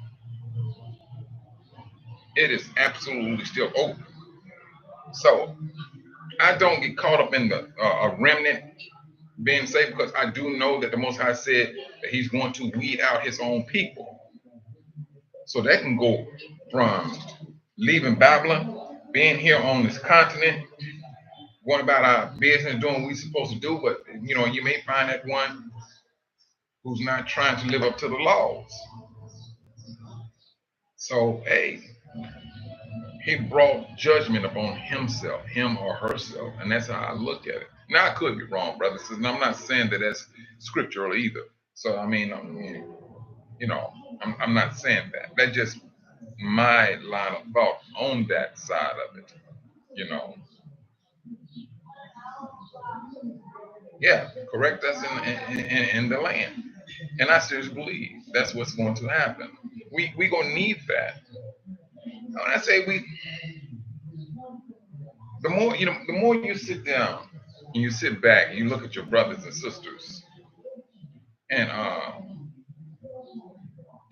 It is absolutely still open. So I don't get caught up in the a remnant being saved, because I do know that the Most High said that He's going to weed out His own people. So that can go from leaving Babylon, being here on this continent, going about our business, doing what we're supposed to do. But you may find that one who's not trying to live up to the laws. So hey, He brought judgment upon Himself, him or herself, and that's how I look at it. Now I could be wrong, brothers, and I'm not saying that that's scriptural either. So I mean, you know, I'm not saying that. That's just my line of thought on that side of it. You know, yeah, correct us in the land, and I seriously believe that's what's going to happen. We gonna need that. When I say we, the more the more you sit down and you sit back and you look at your brothers and sisters, and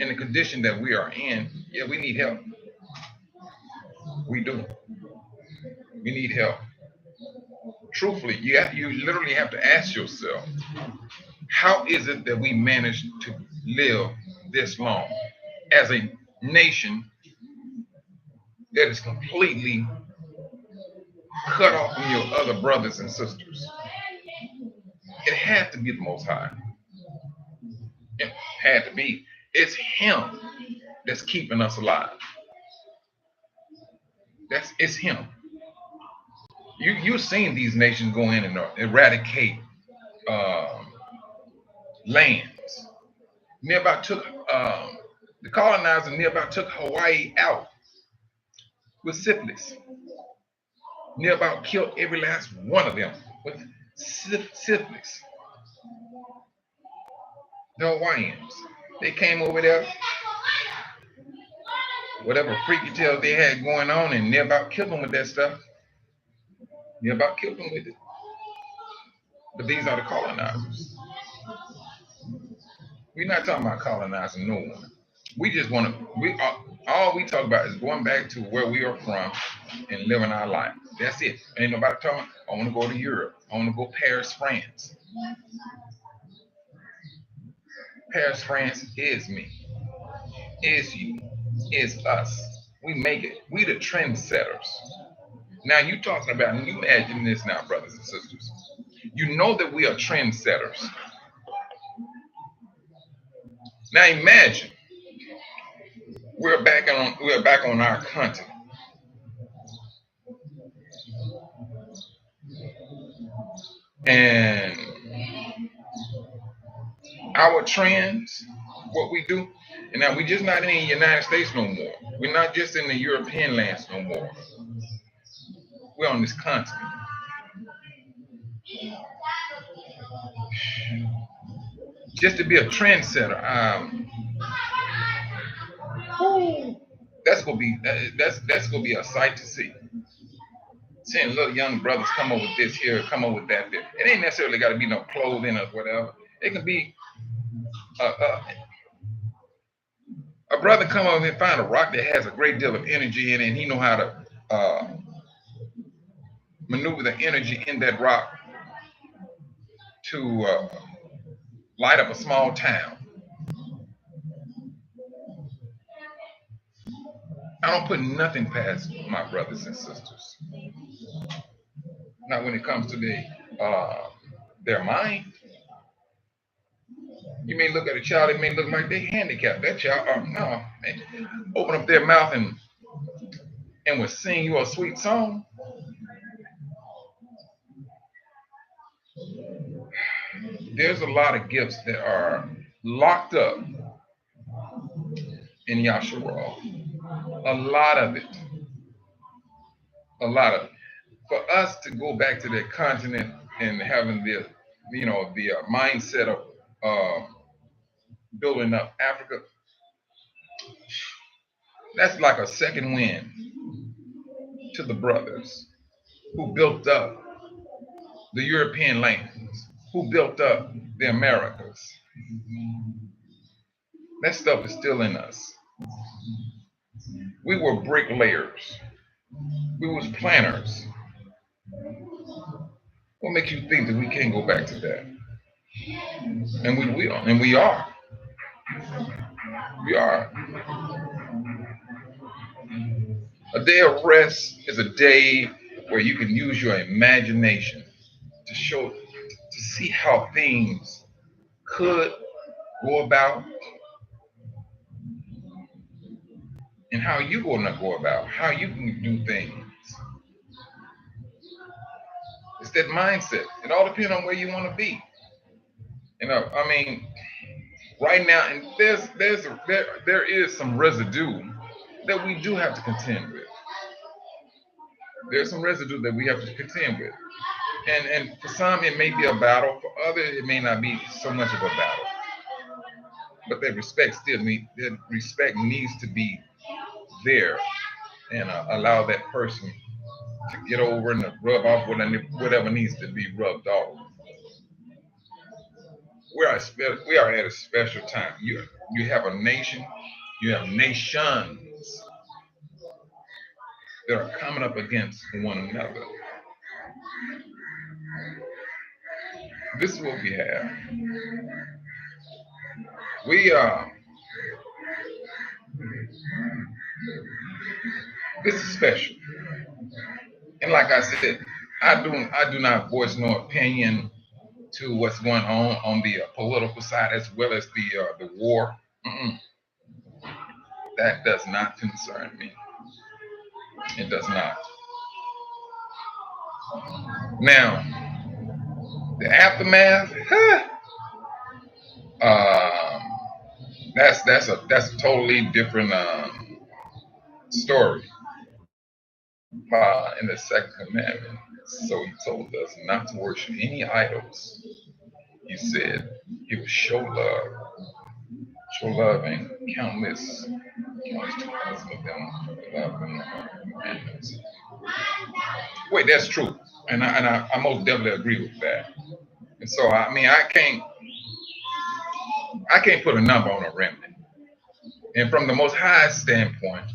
in the condition that we are in, yeah, we need help. We do. We need help. Truthfully, you literally have to ask yourself, how is it that we managed to live this long as a nation that is completely cut off from your other brothers and sisters? It had to be the Most High. It had to be. It's Him that's keeping us alive. It's Him. You've seen these nations go in and eradicate um, lands. Nearby took the colonizer nearby took Hawaii out with syphilis. Nearby killed every last one of them with syphilis. The Hawaiians. They came over there, whatever freaky tale they had going on, and near about killed them with that stuff. Near about killed them with it. But these are the colonizers. We're not talking about colonizing no one. We just want to. We all we talk about is going back to where we are from and living our life. That's it. Ain't nobody talking. I want to go to Europe. I want to go Paris, France. Paris, France is me. Is you. Is us. We make it. We the trendsetters. Now you talking about. And you imagine this now, brothers and sisters. You know that we are trendsetters. Now imagine we're back on our continent. And our trends, what we do, and now we're just not in the United States no more. We're not just in the European lands no more. We're on this continent. Just to be a trendsetter, whew, that's gonna be a sight to see. Seeing little young brothers come up with this here, come up with that there. It ain't necessarily got to be no clothing or whatever. It can be a brother come up and find a rock that has a great deal of energy in it, and he know how to maneuver the energy in that rock to light up a small town. I don't put nothing past my brothers and sisters. Not when it comes to their mind. You may look at a child, it may look like they handicapped. That child, no, man, open up their mouth and will sing you a sweet song. There's a lot of gifts that are locked up in Yasharal. A lot of it. A lot of it. For us to go back to that continent and having the mindset of uh, building up Africa, that's like a second wind to the brothers who built up the European lands, who built up the Americas. That stuff is still in us. We were bricklayers. We was planners. What makes you think that we can't go back to that? And we will, and we are. We are. A day of rest is a day where you can use your imagination to see how things could go about and how you gonna go about, how you can do things. It's that mindset. It all depends on where you want to be. I mean, right now, and there is some residue that we do have to contend with. There's some residue that we have to contend with. And for some it may be a battle, for others it may not be so much of a battle. But that respect needs to be there, and allow that person to get over and to rub off whatever needs to be rubbed off. We are at a special time. You have a nation, you have nations that are coming up against one another. This is what we have. We This is special. And like I said, I do not voice no opinion to what's going on the political side, as well as the war. Mm-mm. That does not concern me. It does not. Now, the aftermath, um, that's a totally different story. In the second commandment, so he told us not to worship any idols. He said he would show love, and countless 2,000 of them love in the commandments. Wait, that's true, and I most definitely agree with that. And so I mean I can't put a number on a remnant. And from the Most High standpoint,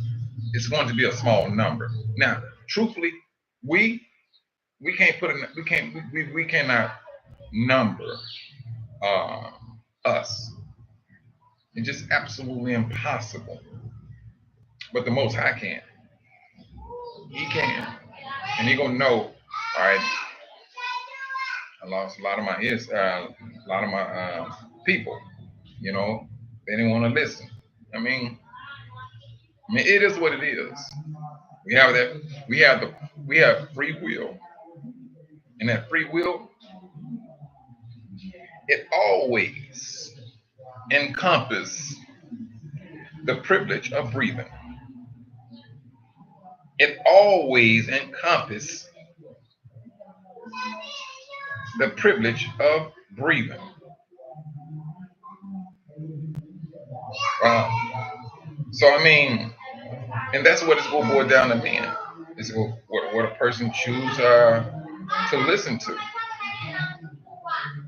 it's going to be a small number. Now, truthfully, we we can't put in, we cannot number uh, us. It's just absolutely impossible. But the Most High can. He can, and He gonna know. All right, I lost a lot of my people. You know, they didn't want to listen. I mean, it is what it is. We have that. We have free will, and that free will, it always encompass the privilege of breathing. It always encompass the privilege of breathing. Uh, so I mean, and that's what it's going to boil down to being. It's what a person choose to listen to.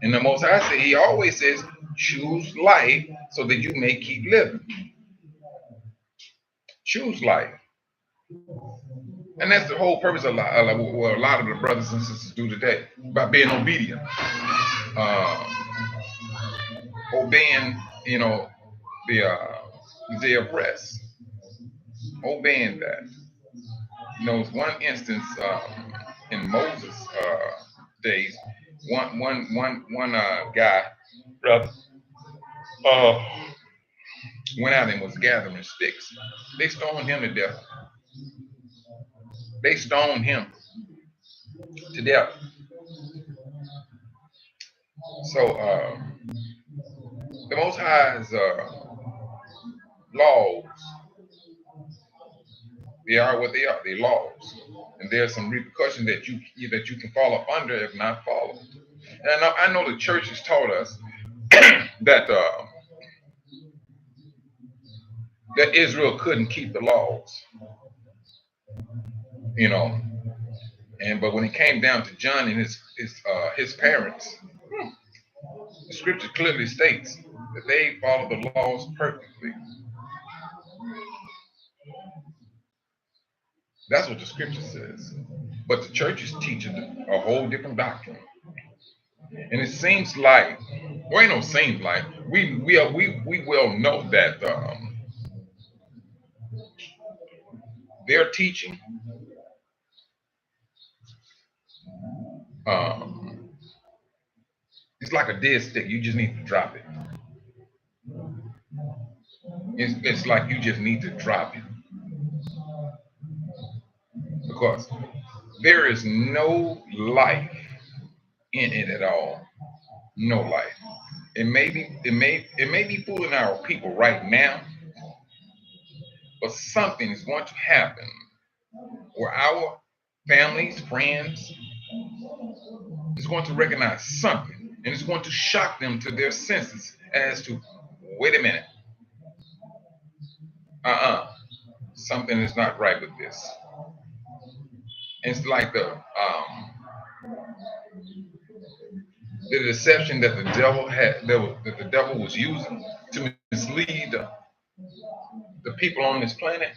And the Most High say, He always says, choose life so that you may keep living. Choose life. And that's the whole purpose of what a lot of the brothers and sisters do today, by being obedient. Um, Obeying, the day of rest. Obeying that. There's one instance in Moses' days, one guy, brother, uh, went out and was gathering sticks. They stoned him to death. They stoned him to death. So the Most High's laws, they are what they are. They're laws, and there's some repercussions that you can fall up under if not followed. And I know the church has taught us that that Israel couldn't keep the laws, you know. And but when it came down to John and his parents, the scripture clearly states that they followed the laws perfectly. That's what the scripture says. But the church is teaching a whole different doctrine. And it seems like, well, ain't no seems like, we well know that their teaching um, it's like a dead stick. You just need to drop it. It's like you just need to drop it because there is no life in it at all. No life. It may be fooling our people right now, but something is going to happen where our families, friends, is going to recognize something, and it's going to shock them to their senses as to, wait a minute, something is not right with this. It's like the deception that the devil that the devil was using to mislead the people on this planet,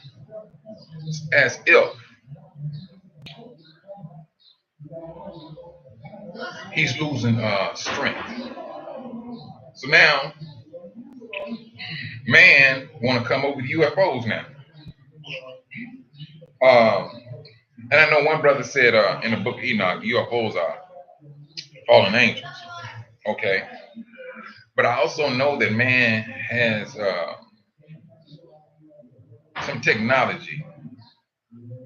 as if he's losing strength. So now man want to come up with UFOs now. Um, and I know one brother said in the book of Enoch, UFOs are fallen angels. Okay, but I also know that man has some technology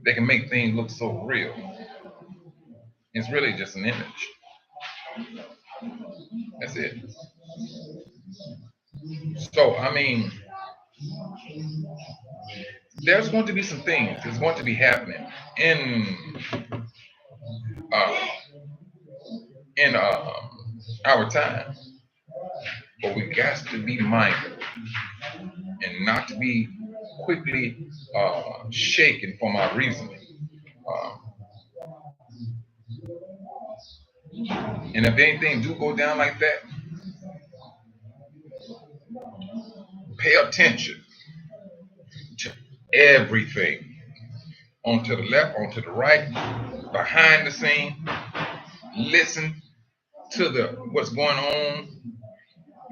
that can make things look so real. It's really just an image. That's it. So I mean, there's going to be some things that's going to be happening in uh, in our time, but we got to be mindful and not to be quickly shaken from our reasoning. Um, and if anything do go down like that, pay attention to everything, onto the left, onto the right, behind the scene. Listen to the what's going on.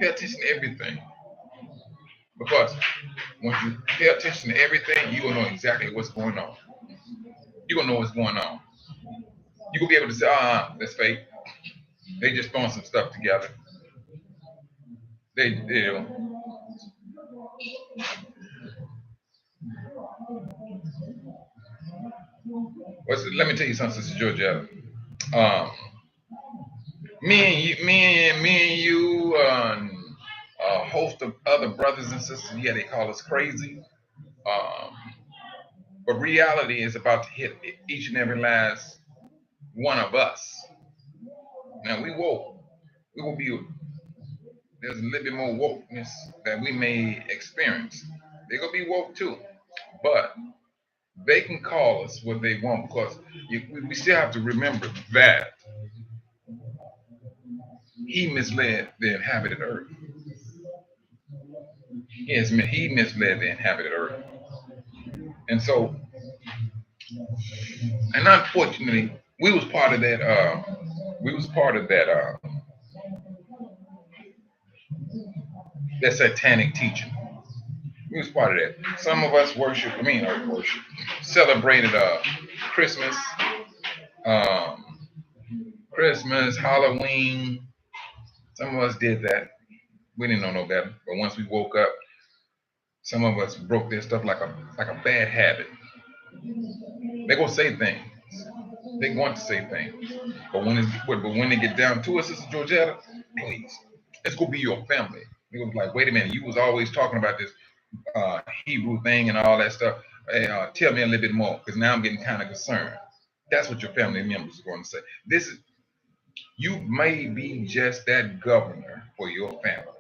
Pay attention to everything, because once you pay attention to everything, you will know exactly what's going on. You will know what's going on. You will be able to say, that's fake. They just throwing some stuff together. They let me tell you something, Sister Georgia. Um, me and you, and a host of other brothers and sisters, yeah, they call us crazy. Um, but reality is about to hit each and every last one of us. Now we woke. We will be. There's a little bit more wokeness that we may experience. They're gonna be woke too, but they can call us what they want, because we still have to remember that he misled the inhabited earth. He misled the inhabited earth, and so, and unfortunately, we was part of that. We was part of that satanic teaching. We was part of that. Some of us worship. I mean, worship, celebrated Christmas, um, Christmas, Halloween. Some of us did that. We didn't know no better. But once we woke up, some of us broke their stuff like a bad habit. They gonna say things. They want to say things. But when they get down to it, Sister Georgetta, please, it's gonna be your family. They gonna be like, wait a minute, you was always talking about this Hebrew thing and all that stuff. Hey, tell me a little bit more, because now I'm getting kind of concerned. That's what your family members are going to say. This is You may be just that governor for your family.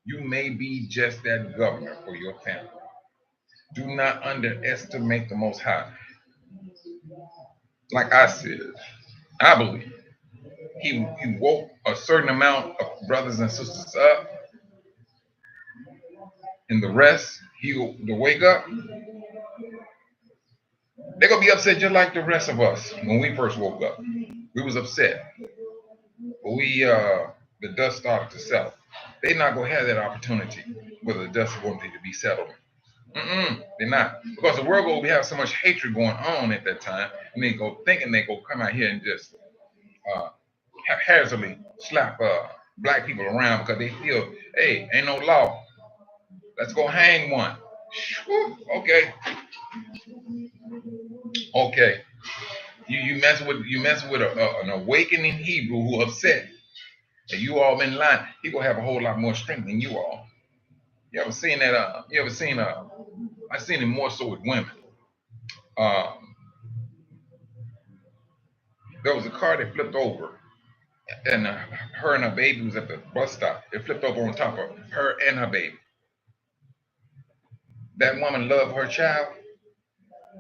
You may be just that governor for your family. Do not underestimate the Most High. Like I said, I believe he woke a certain amount of brothers and sisters up, and the rest, he'll to wake up. They're gonna be upset just like the rest of us when we first woke up. We was upset, but the dust started to settle. They're not gonna have that opportunity where the dust is going to be settled. They're not, because the world will have so much hatred going on at that time, and they go thinking they go come out here and just uh, haphazardly slap black people around because they feel, hey, ain't no law. Let's go hang one. Okay, okay. You mess with an awakening Hebrew who upset. And you all in line, he gonna have a whole lot more strength than you all. You ever seen that? You ever seen I seen it more so with women. Um, there was a car that flipped over, and her and her baby was at the bus stop. It flipped over on top of her and her baby. That woman loved her child.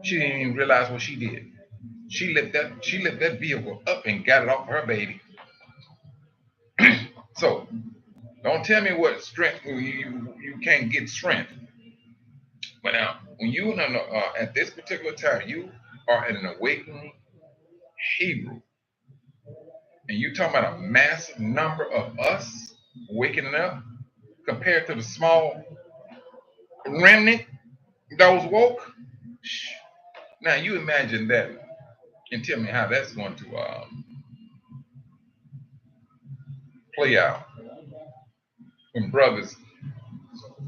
She didn't even realize what she did. She lit that vehicle up and got it off her baby. So don't tell me what strength you can't get strength. But now, when you at this particular time, you are an awakening Hebrew, and you talking about a massive number of us waking up compared to the small remnant that was woke. Now you imagine that and tell me how that's going to play out when brothers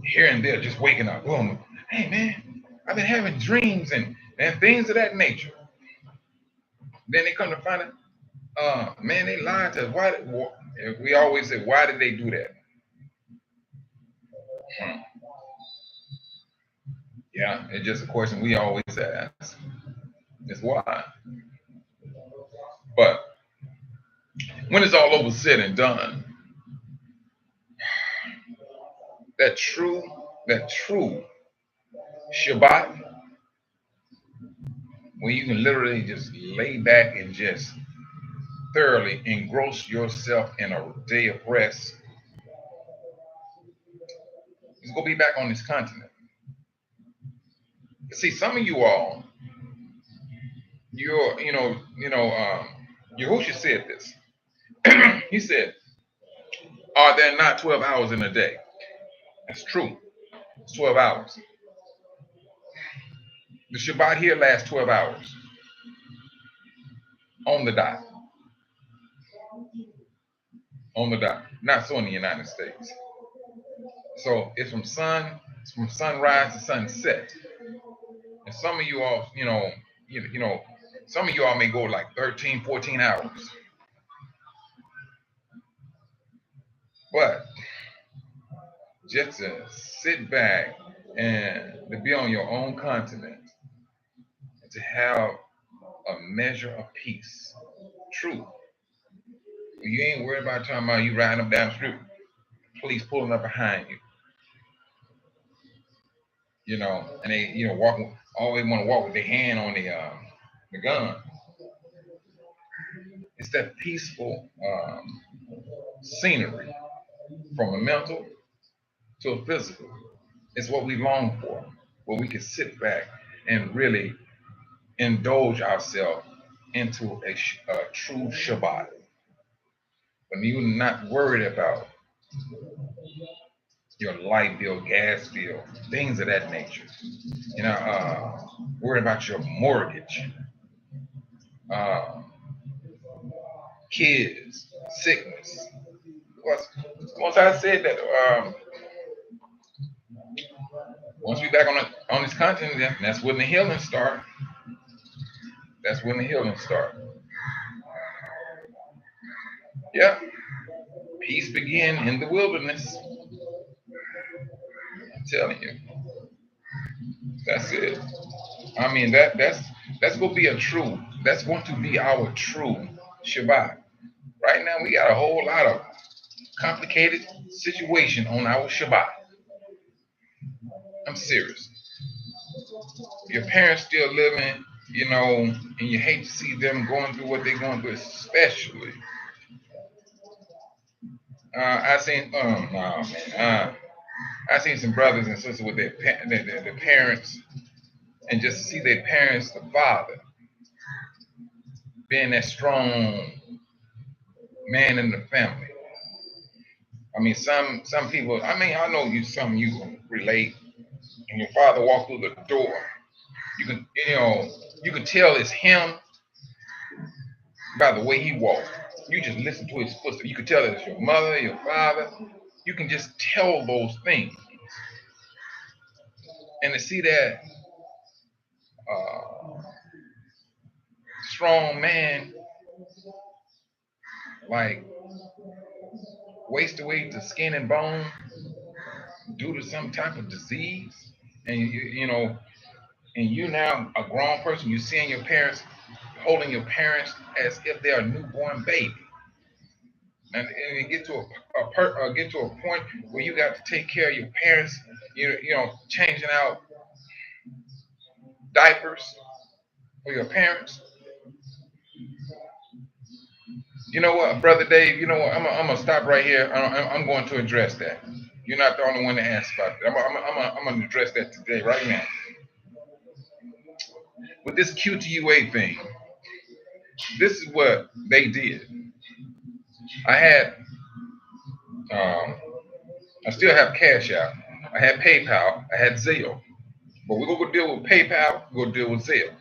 here and there just waking up. Boom, hey man, I've been having dreams and things of that nature. Then they come to find out, man, they lied to us. We always say, why did they do that? Hmm. Yeah, it's just a question we always ask. Is why. But when it's all over said and done, that true, that true Shabbat, when you can literally just lay back and just thoroughly engross yourself in a day of rest, it's gonna be back on this continent. See, some of you all, Yahushua said this. He said, "Are there not 12 hours in a day?" That's true. It's 12 hours. The Shabbat here lasts 12 hours on the dot. On the dot. Not so in the United States. So it's from sunrise to sunset. And some of you all, some of you all may go like 13, 14 hours. But just to sit back and to be on your own continent, and to have a measure of peace, truth. You ain't worried about talking about you riding up down the street, police pulling up behind you, and they, walking, always want to walk with their hand on the gun. It's that peaceful scenery from a mental to a physical. It's what we long for, where we can sit back and really indulge ourselves into a true Shabbat. When you're not worried about your light bill, gas bill, things of that nature. Worried about your mortgage, uh, kids, sickness. Once I said that, once we back on this continent, that's when the healing start. That's when the healing start. Yeah, peace begin in the wilderness. I'm telling you, that's it. I mean that's gonna be a true. That's going to be our true Shabbat. Right now, we got a whole lot of complicated situation on our Shabbat. I'm serious. Your parents still living, and you hate to see them going through what they're going through, especially. I seen, no man, I seen some brothers and sisters with their parents, and just to see their parents, the father, being that strong man in the family. I mean, some people. I mean, I know some of you can relate. And your father walked through the door, you can tell it's him by the way he walked. You just listen to his footsteps. You can tell that it's your mother, your father. You can just tell those things. And to see that uh, strong man, like waste away to skin and bone due to some type of disease, and you know, and you now a grown person, you seeing your parents holding your parents as if they're a newborn baby, and you get to get to a point where you got to take care of your parents, you know, changing out diapers for your parents. You know what, brother Dave? You know what? I'm gonna stop right here. I'm going to address that. You're not the only one to ask about that. I'm gonna address that today, right now. With this QTUA thing, this is what they did. I had, um, I still have Cash App. I had PayPal. I had Zelle. But we're gonna deal with PayPal. We're gonna deal with Zelle.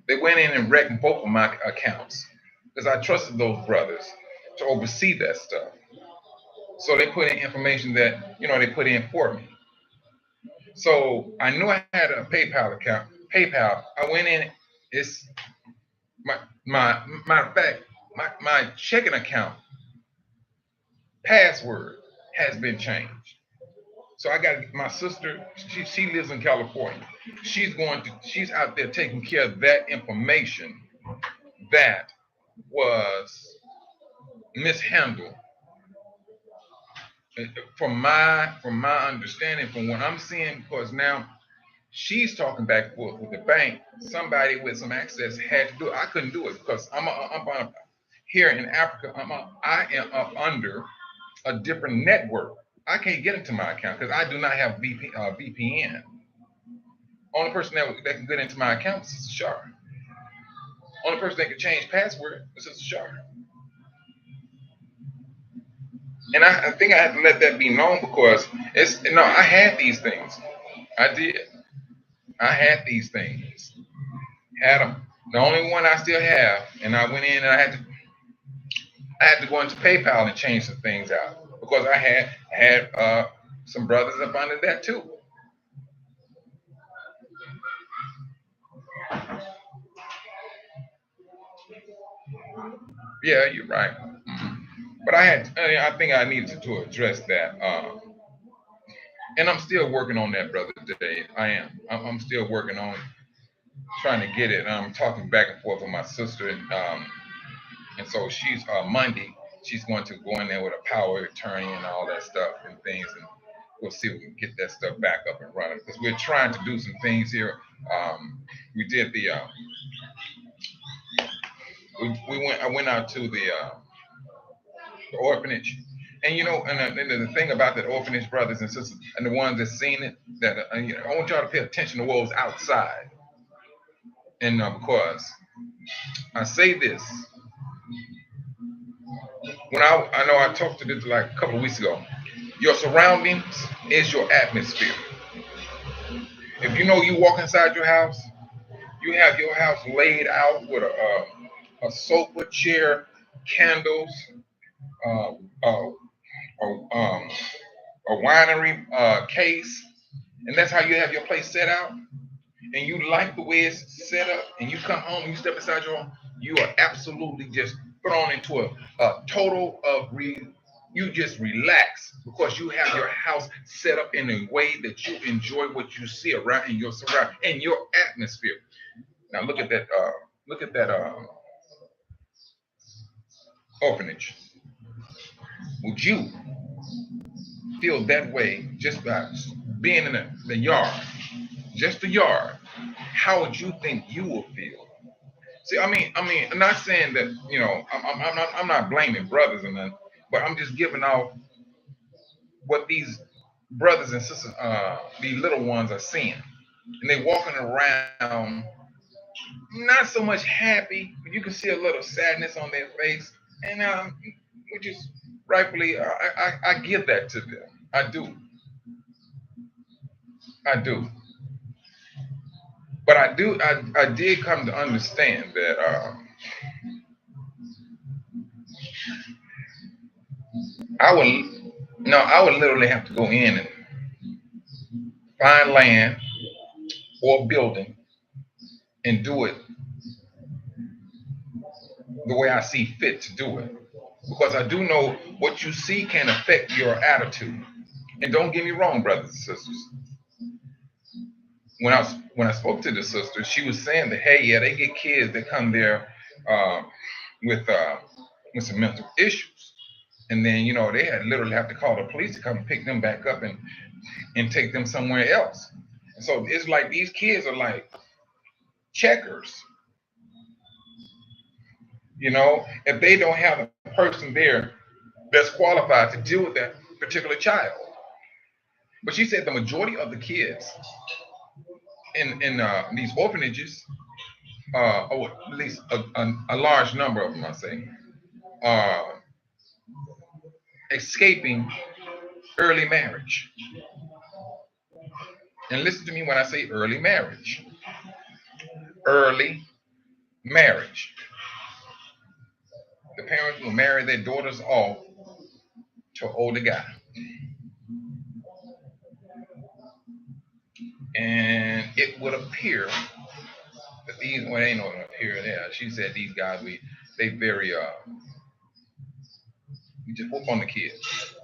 They went in and wrecked both of my accounts because I trusted those brothers to oversee that stuff. So they put in information that they put in for me. So I knew I had a PayPal account. PayPal. I went in. It's my matter of fact, my checking account password has been changed. So I got my sister. She lives in California. She's out there taking care of that information that was mishandled. From my understanding, from what I'm seeing, because now she's talking back and forth with the bank. Somebody with some access had to do it. I couldn't do it because I'm here in Africa. I am up under a different network. I can't get into my account because I do not have VPN. Only person that can get into my account is Sister Shar. Only person that can change password is Sister Shar. And I think I have to let that be known because I had these things. I did. I had these things. Had them. The only one I still have, and I went in and I had to go into PayPal and change some things out because I had some brothers up under that too. Yeah, you're right. Mhm. But I think I needed to address that, and I'm still working on that, brother. Today, I am. I'm still working on trying to get it. I'm talking back and forth with my sister, and so she's Monday. She's going to go in there with a power of attorney and all that stuff and things, and we'll see if we can get that stuff back up and running because we're trying to do some things here. We did we went. I went out to the orphanage, and the thing about that orphanage, brothers and sisters, and the ones that seen it, that I want y'all to pay attention to what was outside, and because I say this when I know I talked to this like a couple of weeks ago. Your surroundings is your atmosphere. If you walk inside your house, you have your house laid out with a sofa, chair, candles, uh, uh, a, a winery case, and that's how you have your place set out. And you like the way it's set up, and you come home, you step inside your home, you are absolutely just thrown into a total of you just relax because you have your house set up in a way that you enjoy what you see around in your surround and your atmosphere. Now look at that. Look at that orphanage. Would you feel that way just by being in the yard, just the yard? How would you think you will feel? See, I'm not saying that I'm not blaming brothers and nothing, but I'm just giving off what these brothers and sisters, these little ones are seeing, and they walking around not so much happy, but you can see a little sadness on their face, and which is rightfully, I give that to them. I do, I do, but I did come to understand that I would no, I would literally have to go in and find land or building and do it the way I see fit to do it. because I do know what you see can affect your attitude. And don't get me wrong, brothers and sisters. When I spoke to the sister, she was saying that, hey, yeah, they get kids that come there uh, with uh, with some mental issues, and then they had literally have to call the police to come pick them back up and take them somewhere else. And so it's like these kids are like checkers. If they don't have a person there that's qualified to deal with that particular child. But she said the majority of the kids in these orphanages, or at least a large number of them, I say, are escaping early marriage. And listen to me when I say early marriage. Early marriage. The parents will marry their daughters off to an older guy. And it would appear that these, well, they ain't no appear there. She said these guys, they very, we just whoop on the kids.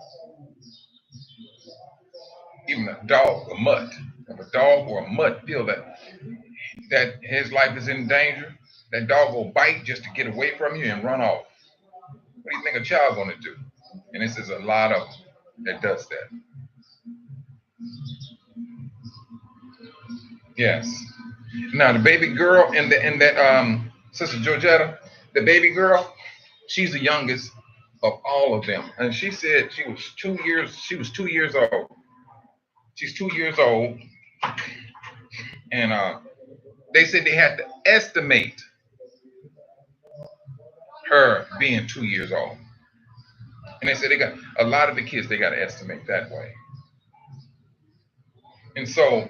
Even a dog, a mutt. If a dog or a mutt feel that his life is in danger, that dog will bite just to get away from you and run off. What do you think a child gonna do? And this is a lot of that does that. Yes. Now the baby girl in that Sister Georgetta, the baby girl, she's the youngest of all of them, and she said she was 2 years. She was 2 years old. She's 2 years old, and they said they had to estimate her being 2 years old, and they said they got a lot of the kids. They got to estimate that way, and so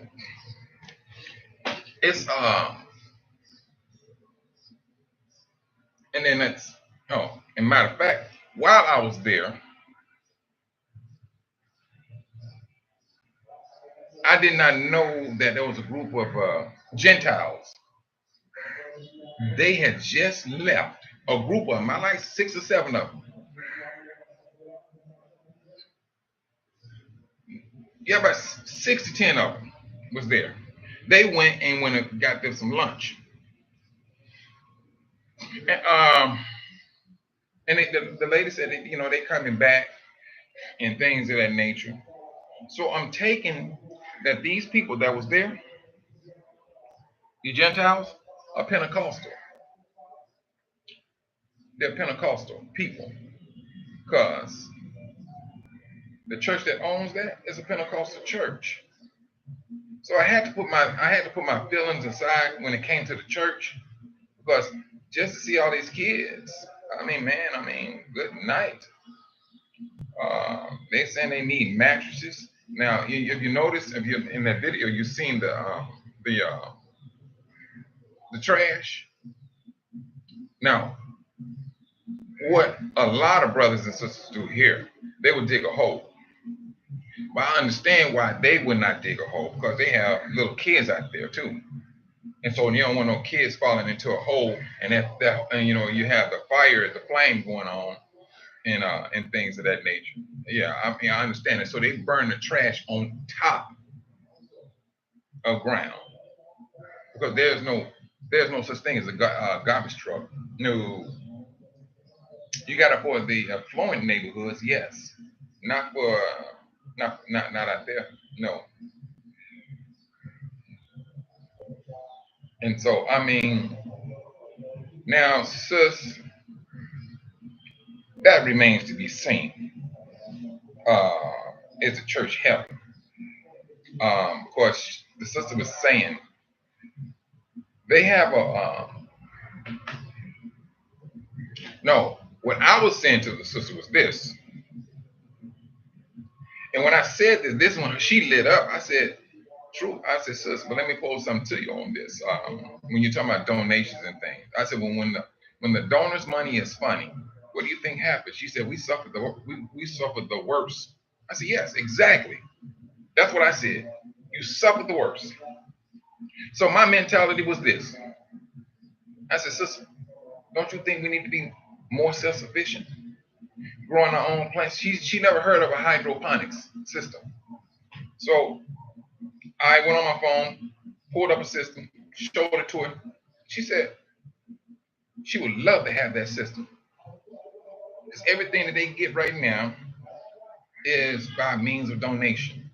it's and then that's and matter of fact, while I was there, I did not know that there was a group of Gentiles. They had just left. A group of them, I like 6 or 7 of them. Yeah, about 6 to 10 of them was there. They went and got them some lunch. And, the lady said that, they coming back and things of that nature. So I'm taking that these people that was there, the Gentiles, are Pentecostal. They're Pentecostal people, because the church that owns that is a Pentecostal church. So I had to put my feelings aside when it came to the church, because just to see all these kids, I mean, man, good night. They saying they need mattresses. Now, if you notice, if you in that video, you seen the uh, the trash. Now, what a lot of brothers and sisters do here, they would dig a hole. But I understand why they would not dig a hole, because they have little kids out there too. And so you don't want no kids falling into a hole, and and you have the fire, the flame going on, and things of that nature. Yeah, I understand it. So they burn the trash on top of ground, because there's no such thing as a garbage truck. No, you got it for the affluent neighborhoods, yes, not for not out there. No. And so now, sis, that remains to be seen. Uh, is the church helping? Because the sister was saying they have no. What I was saying to the sister was this, and when I said this one, she lit up. I said, "True." I said, "Sis, but let me pose something to you on this. When you're talking about donations and things, I said, well, when the donor's money is funny, what do you think happens?" She said, we suffered the worst." I said, "Yes, exactly. That's what I said. You suffered the worst." So my mentality was this. I said, "Sister, don't you think we need to be more self-sufficient?" growing her own plants. She never heard of a hydroponics system. So I went on my phone, pulled up a system, showed it to her. She said she would love to have that system. Because everything that they get right now is by means of donation.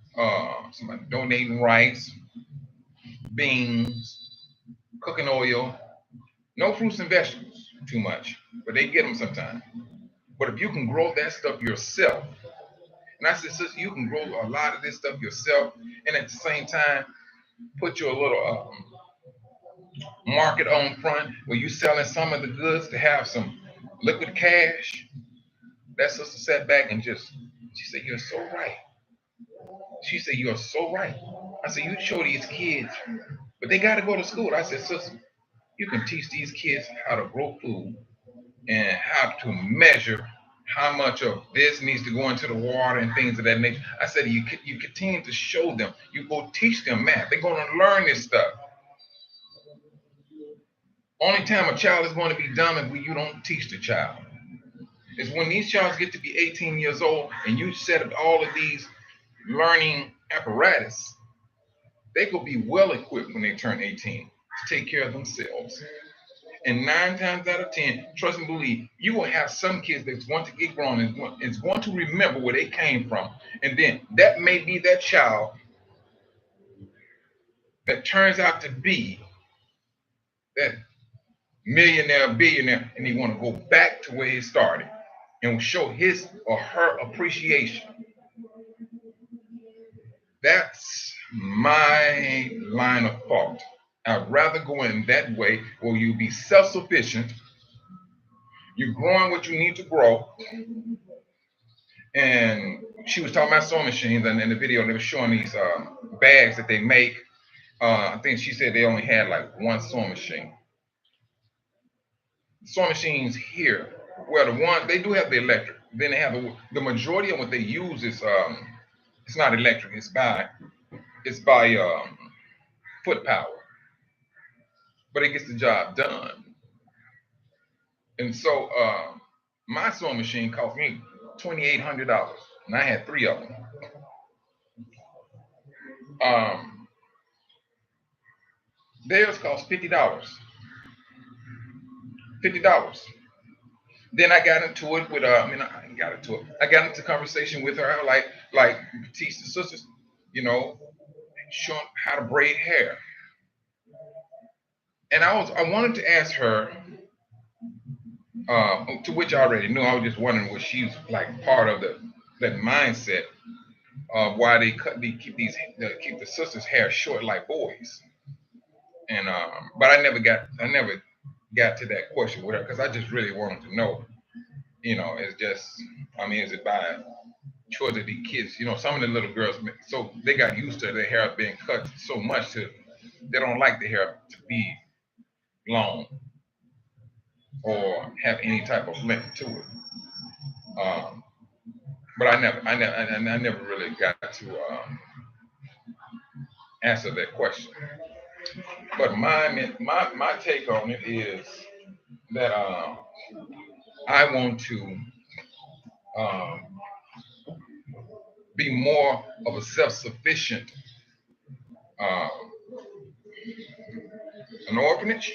Somebody donating rice, beans, cooking oil, no fruits and vegetables too much, but they get them sometimes. But if you can grow that stuff yourself, and I said, sister, you can grow a lot of this stuff yourself, and at the same time, put your little market on front where you selling some of the goods to have some liquid cash. That sister sat back and just, she said, you're so right. She said, you're so right. I said, you show these kids, but they got to go to school. I said, sister, you can teach these kids how to grow food and how to measure how much of this needs to go into the water and things of that nature. I said, you continue to show them. You go teach them math. They're going to learn this stuff. Only time a child is going to be dumb is when you don't teach the child. Is when these childs get to be 18 years old and you set up all of these learning apparatus, they could be well equipped when they turn 18 to take care of themselves. And 9 times out of 10, trust and believe, you will have some kids that's going to get grown and is going to remember where they came from. And then that may be that child that turns out to be that millionaire, billionaire, and they want to go back to where he started and show his or her appreciation. That's my line of thought. I'd rather go in that way where you be self-sufficient, you're growing what you need to grow. And she was talking about sewing machines, and in the video they were showing these bags that they make. I think she said they only had like one sewing machine. Sewing machines here, well, the one they do have the electric. Then they have the majority of what they use is it's not electric. It's by foot power, but it gets the job done. And so my sewing machine cost me $2,800, and I had 3 of them. Theirs cost $50. $50. Then I got into it with I got into it. I got into conversation with her like teach the sisters, you know, show them how to braid hair. And I wanted to ask her, to which I already knew. I was just wondering was she's like part of that mindset of why they keep the sisters' hair short like boys. And but I never got to that question with her because I just really wanted to know. It's just, is it by choice of the kids? Some of the little girls, so they got used to their hair being cut so much to they don't like the hair to be long or have any type of length to it. Um, but I never really got to answer that question. But my take on it is that I want to um, be more of a self-sufficient uh, an orphanage,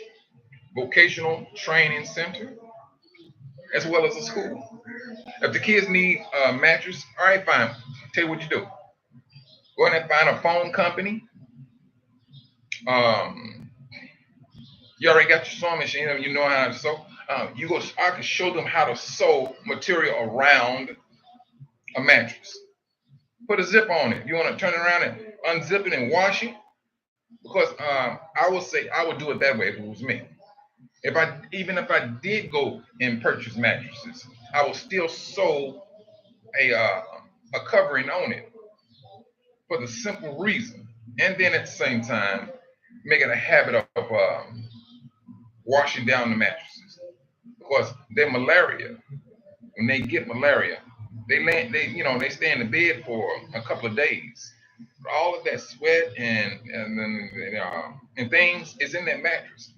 vocational training center, as well as a school. If the kids need a mattress, all right, fine. Tell you what you do. Go ahead and find a phone company. Um, you already got your sewing machine, and you know how to sew. You go. I can show them how to sew material around a mattress. Put a zip on it. You want to turn it around and unzip it and wash it? Because I would say I would do it that way if it was me. Even if I did go and purchase mattresses, I would still sew a covering on it for the simple reason, and then at the same time make it a habit of washing down the mattresses because they're malaria. When they get malaria, they stay in the bed for a couple of days. All of that sweat and things is in that mattress.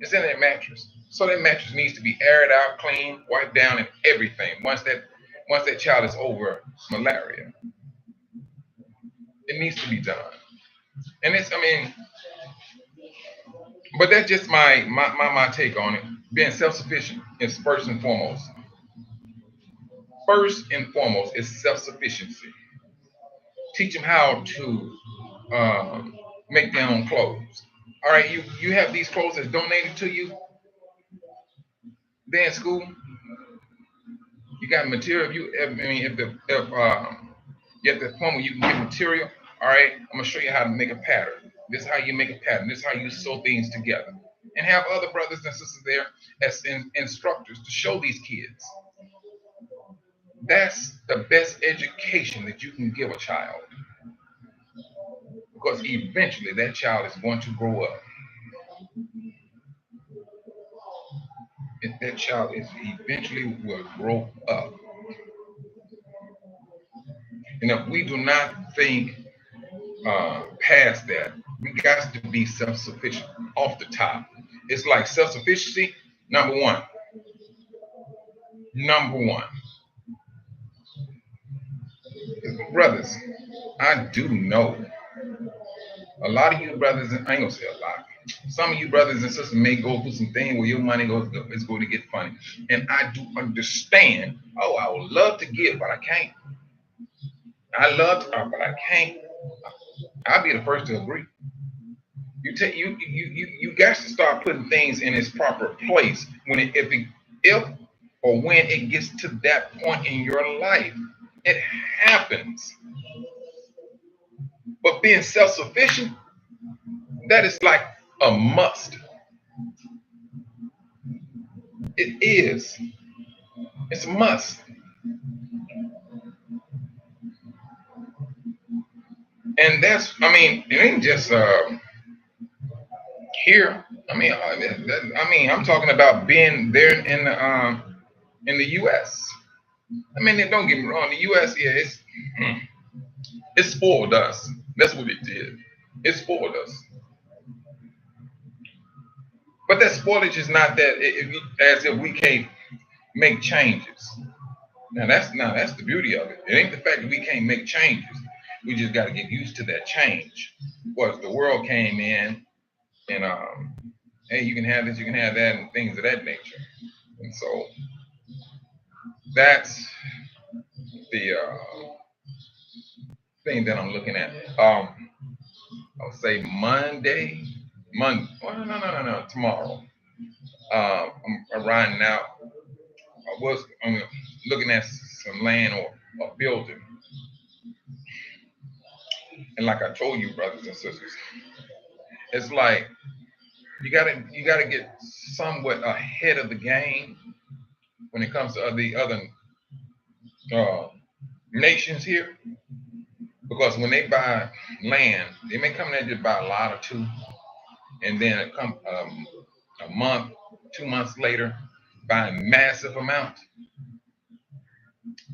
It's in that mattress. So that mattress needs to be aired out, clean, wiped down, and everything. Once that child is over malaria, it needs to be done. And it's, I mean, but that's just my take on it. Being self-sufficient is first and foremost. First and foremost is self-sufficiency. Teach them how to make their own clothes. All right, you have these clothes that's donated to you. Then in school, you got material. I mean, if you have the point where you can get material. All right, I'm gonna show you how to make a pattern. This is how you make a pattern. This is how you sew things together, and have other brothers and sisters there as instructors to show these kids. That's the best education that you can give a child, because eventually that child is going to grow up. That child is eventually will grow up. And if we do not think past that, we got to be self-sufficient off the top. It's like self-sufficiency, number one. Number one. Brothers, I do know a lot of you brothers, and I ain't gonna say a lot. Some of you brothers and sisters may go through some thing where your money goes is going to get funny. And I do understand. Oh, I would love to give, but I can't. I love to, but I can't. I'll be the first to agree. You got to start putting things in its proper place when if or when it gets to that point in your life. It happens. But being self-sufficient, that is like a must. It is. It's a must. And that's, I mean, it ain't just here. I'm talking about being there in the U.S. I mean, don't get me wrong. The U.S. Yeah, it spoiled us. That's what it did. It spoiled us. But that spoilage is not that as if we can't make changes. Now that's the beauty of it. It ain't the fact that we can't make changes. We just got to get used to that change. Was the world came in and hey, you can have this, you can have that, and things of that nature. And so that's the thing that I'm looking at. I'll say Monday, Monday. Oh, no, tomorrow. I'm riding out. I'm looking at some land or a building, and like I told you, brothers and sisters, it's like you gotta get somewhat ahead of the game when it comes to the other uh, nations here, because when they buy land, they may come in there just buy a lot or two, and then it come a month, 2 months later, buying massive amounts.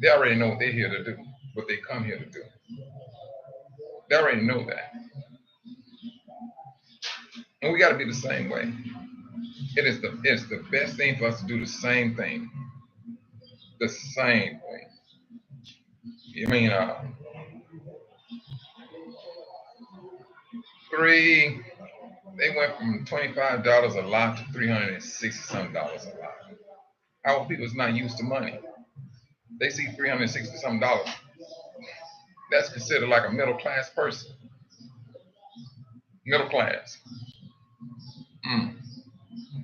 They already know what they're here to do, what they come here to do. They already know that, and we got to be the same way. It's the best thing for us to do the same thing, the same thing. I mean, three. They went from $25 a lot to $360 some a lot. Our people's not used to money. They see $360 some. That's considered like a middle class person. Middle class. Mm.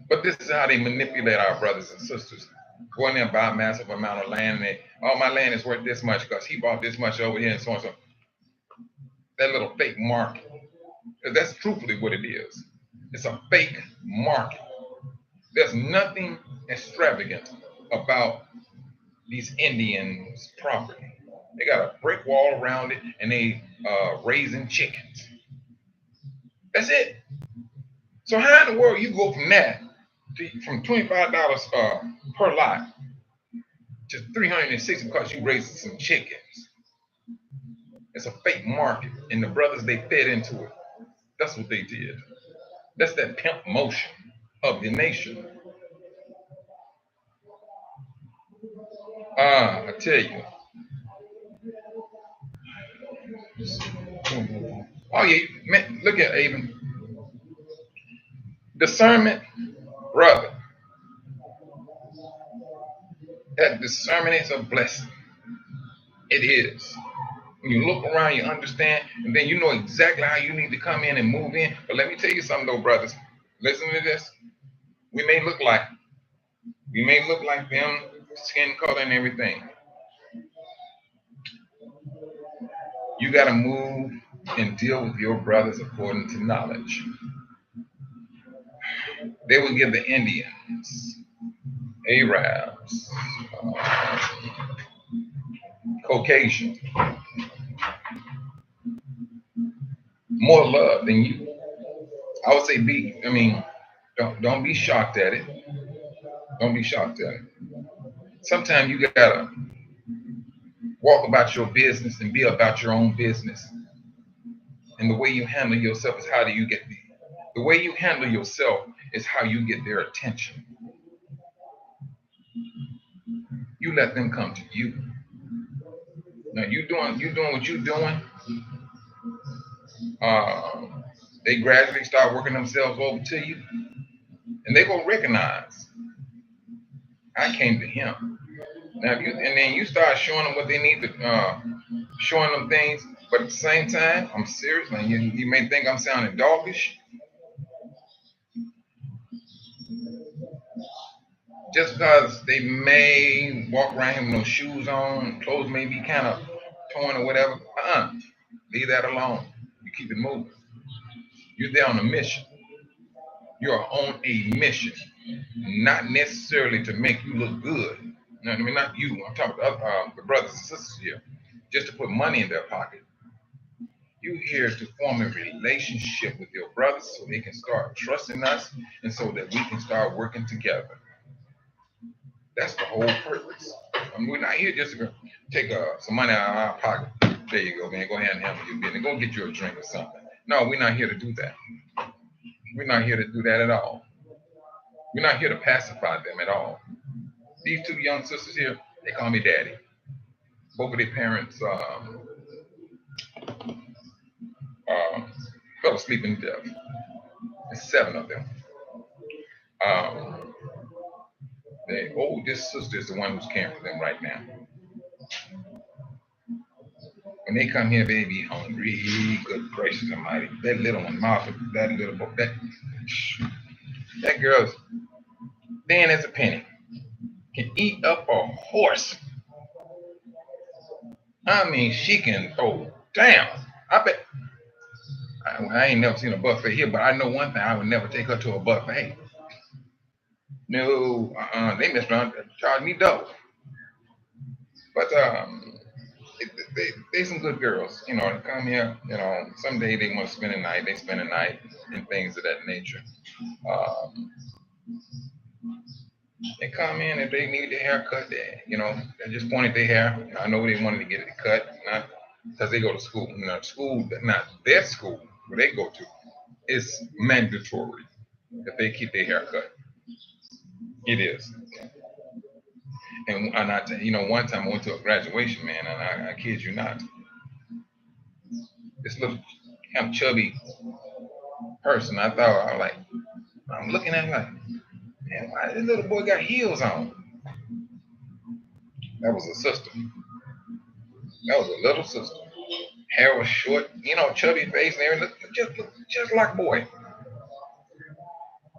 But this is how they manipulate our brothers and sisters. Go in there and buy a massive amount of land, and my land is worth this much because he bought this much over here, and so on. So that little fake market. That's truthfully what it is. It's a fake market. There's nothing extravagant about these Indians' property. They got a brick wall around it, and they raising chickens. That's it. So how in the world you go from that from $25 per lot to 360 because you raised some chickens? It's a fake market, and the brothers they fed into it. That's what they did. That's that pimp motion of the nation. I tell you. Oh yeah, man, look at even discernment, brother. That discernment is a blessing. It is. When you look around, you understand, and then you know exactly how you need to come in and move in. But let me tell you something, though, brothers. Listen to this. We may look like them, skin color and everything. You got to move and deal with your brothers according to knowledge. They will give the Indians, Arabs, uh, Caucasian more love than you. I would say don't be shocked at it. Don't be shocked at it. Sometimes you gotta walk about your business and be about your own business. And the way you handle yourself is how do you get the way you handle yourself is how you get their attention. You let them come to you. Now you doing what you're doing. Uh, they gradually start working themselves over to you, and they gonna recognize I came to him. Now if you and then you start showing them what they need to, showing them things, but at the same time, I'm serious. Now you may think I'm sounding doggish, just because they may walk around here with no shoes on, clothes may be kind of torn or whatever. Leave that alone. You keep it moving. You're there on a mission. You're on a mission, not necessarily to make you look good. No, I mean, not you. I'm talking about the brothers and sisters here, just to put money in their pocket. You here to form a relationship with your brothers so they can start trusting us and so that we can start working together. That's the whole purpose. I mean, we're not here just to take some money out of our pocket. There you go, man. Go ahead and handle your business. Go get you a drink or something. No, we're not here to do that. We're not here to do that at all. We're not here to pacify them at all. These two young sisters here, they call me daddy. Both of their parents um, fell asleep in death. There's seven of them. Um, the oldest sister is the one who's caring for them right now. When they come here, they be hungry. Good gracious almighty. That little one, Martha, that little boy, that girl's thin as a penny. Can eat up a horse. I mean, she can throw down. I bet. I ain't never seen a buffet here, but I know one thing: I would never take her to a buffet. No, they messed around, charged me double. But they some good girls. You know, they come here. You know, someday they want to spend a night. They spend a night and things of that nature. Um, they come in if they need their hair cut. They just wanted their hair. I know they wanted to get it cut, not because they go to school. School, not their school where they go to. It's mandatory that they keep their hair cut. It is. And one time I went to a graduation, man, and I kid you not, this little kind of chubby person, I was like, I'm looking at him like, man, why this little boy got heels on? That was a sister. That was a little sister. Hair was short, chubby face and everything. Look just like boy.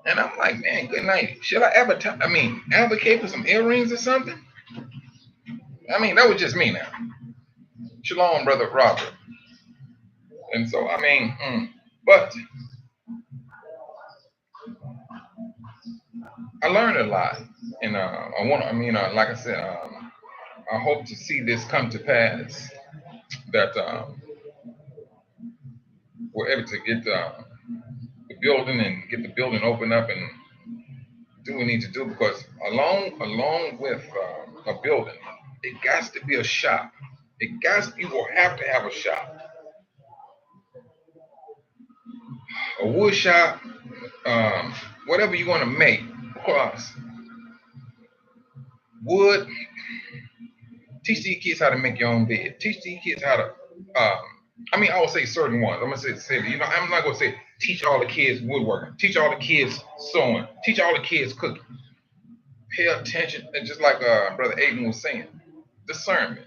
And I'm like, man, good night. Should I advocate for some earrings or something? I mean, that was just me now. Shalom, brother Robert. And so, but I learned a lot, and like I said, I hope to see this come to pass. That we're able to get the building and get the building open up and do what we need to do because along with a building, it got to be a shop. You will have to have a shop, a wood shop, um, whatever you want to make. Of course, wood Teach these kids how to make your own bed. Teach these kids how to. I would say certain ones. I'm gonna say I'm not gonna say teach all the kids woodworking. Teach all the kids sewing. Teach all the kids cooking. Pay attention, and just like Brother Aiden was saying, discernment.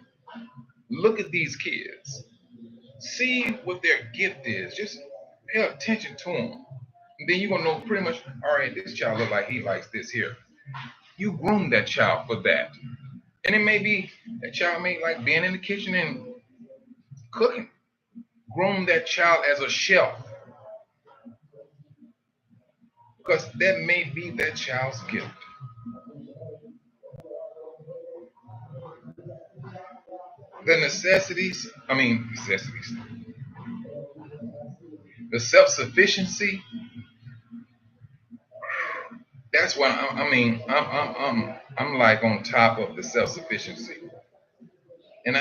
Look at these kids. See what their gift is. Just pay attention to them. And then you're gonna know pretty much, all right, this child look like he likes this here. You groom that child for that. And it may be that child may like being in the kitchen and cooking. Groom that child as a chef. Because that may be that child's gift. The necessities, the self-sufficiency, that's what I'm like on top of the self-sufficiency. And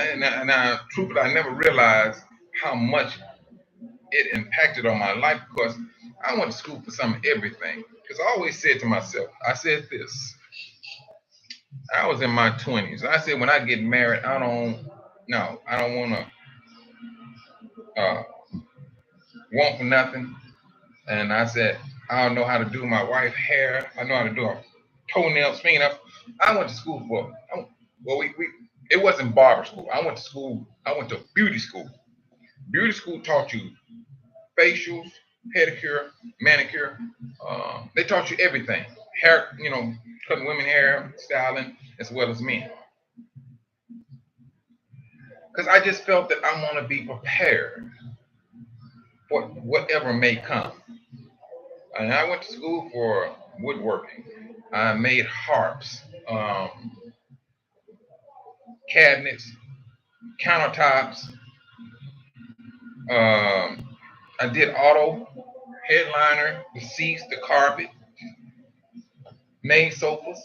truthfully, I never realized how much it impacted on my life because I went to school for some everything. Because I always said to myself, I said this. I was in my 20s. I said when I get married, I don't want to want for nothing. And I said I don't know how to do my wife's hair. I know how to do her toenails, finger up. I went to school for we it wasn't barber school. I went to school. I went to beauty school. Beauty school taught you facials, pedicure, manicure. They taught you everything. Hair, cutting women hair, styling, as well as men. Because I just felt that I want to be prepared for whatever may come. And I went to school for woodworking. I made harps, cabinets, countertops. I did auto, headliner, the seats, the carpet, made sofas.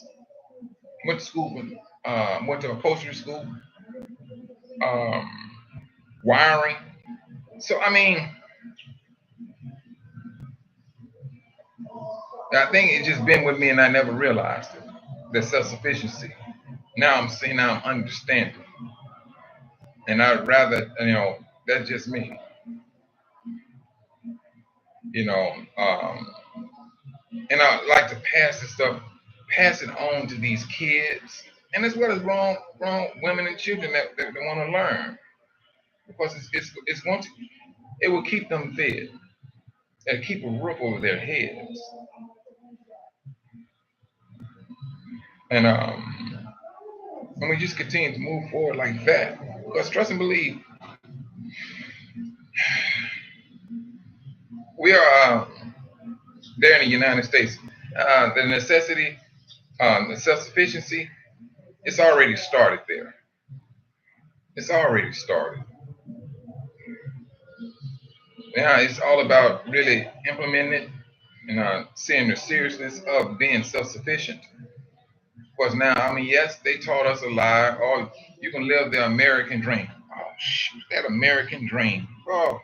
Went to school, went to upholstery school, um, wiring. So I think it's just been with me, and I never realized it. The self-sufficiency. Now I'm seeing, now I'm understanding, and I'd rather, that's just me. And I like to pass it on to these kids, and as well as grown women and children that want to learn, because it's going to it will keep them fed and keep a roof over their heads, and we just continue to move forward like that. Because trust and believe, we are there in the United States. The necessity, the self-sufficiency, it's already started there. It's already started. Now it's all about really implementing it and seeing the seriousness of being self-sufficient. Because now, yes, they taught us a lie. Oh, you can live the American dream. Oh, shoot, that American dream. Oh,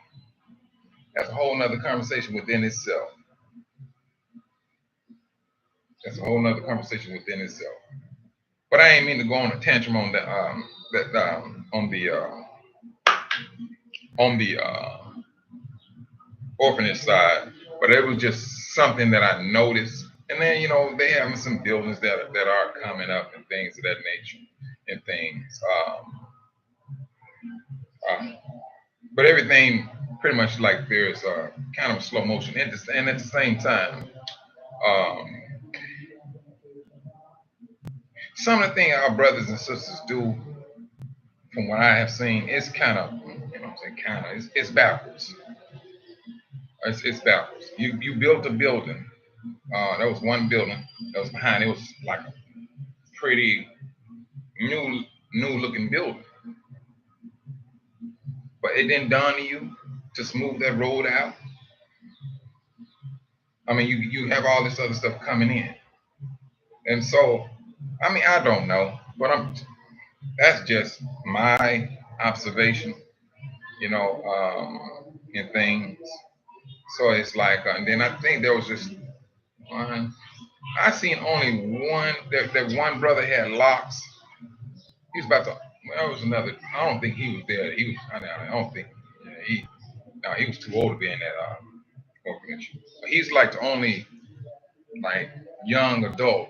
that's a whole nother conversation within itself. That's a whole nother conversation within itself. But I ain't mean to go on a tantrum on the orphanage side, but it was just something that I noticed. And then they have some buildings that are coming up and things of that nature and things. But everything pretty much like there's kind of a slow motion, and at the same time, um, some of the things our brothers and sisters do, from what I have seen, it's kind of, it's backwards. It's backwards. You built a building. There was one building that was behind. It was like a pretty new looking building, but it didn't dawn on you to smooth that road out. You have all this other stuff coming in, and so I don't know, but that's just my observation, in things. So it's like, and then I think there was just one. I seen only one. That one brother had locks. He was about to That was another. I don't think he was there. He was. I don't think he. No, he was too old to be in that orphanage. He's like the only like young adult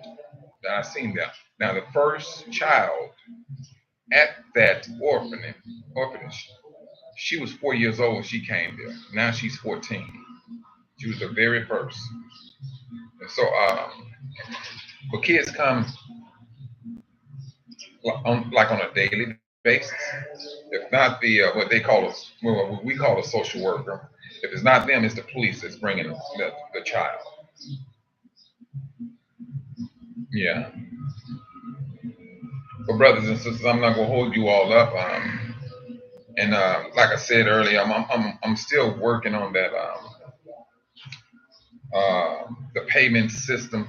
that I've seen there. Now the first child at that orphanage, she was 4 years old when she came there. Now she's 14. She was the very first. And so, but kids come like on a daily basis. If not the what they call us, what we call a social worker. If it's not them, it's the police that's bringing the child. Yeah. But brothers and sisters, I'm not gonna hold you all up. And like I said earlier, I'm still working on that the payment system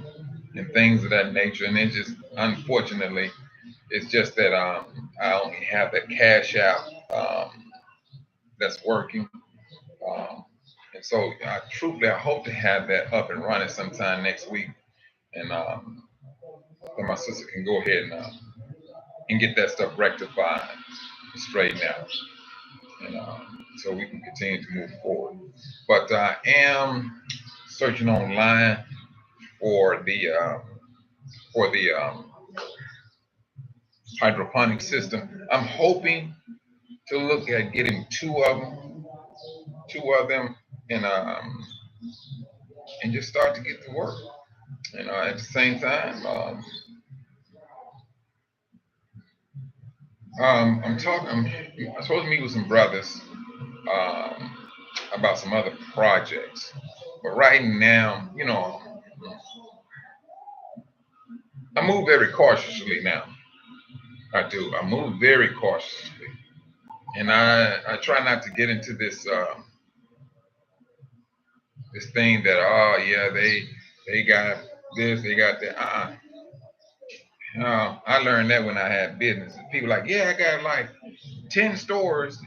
and things of that nature. And it just unfortunately, it's just that I only have that cash out that's working. Um, and so truthfully, I hope to have that up and running sometime next week, and then my sister can go ahead and get that stuff rectified, and straightened out, and so we can continue to move forward. But I am searching online for the hydroponic system. I'm hoping to look at getting two of them, and and just start to get to work. And at the same time, I'm supposed to meet with some brothers um, about some other projects. But right now, I move very cautiously now. I do. I move very cautiously, and I try not to get into this thing that yeah they got this, they got that. I learned that when I had business. People like, yeah, I got like 10 stores.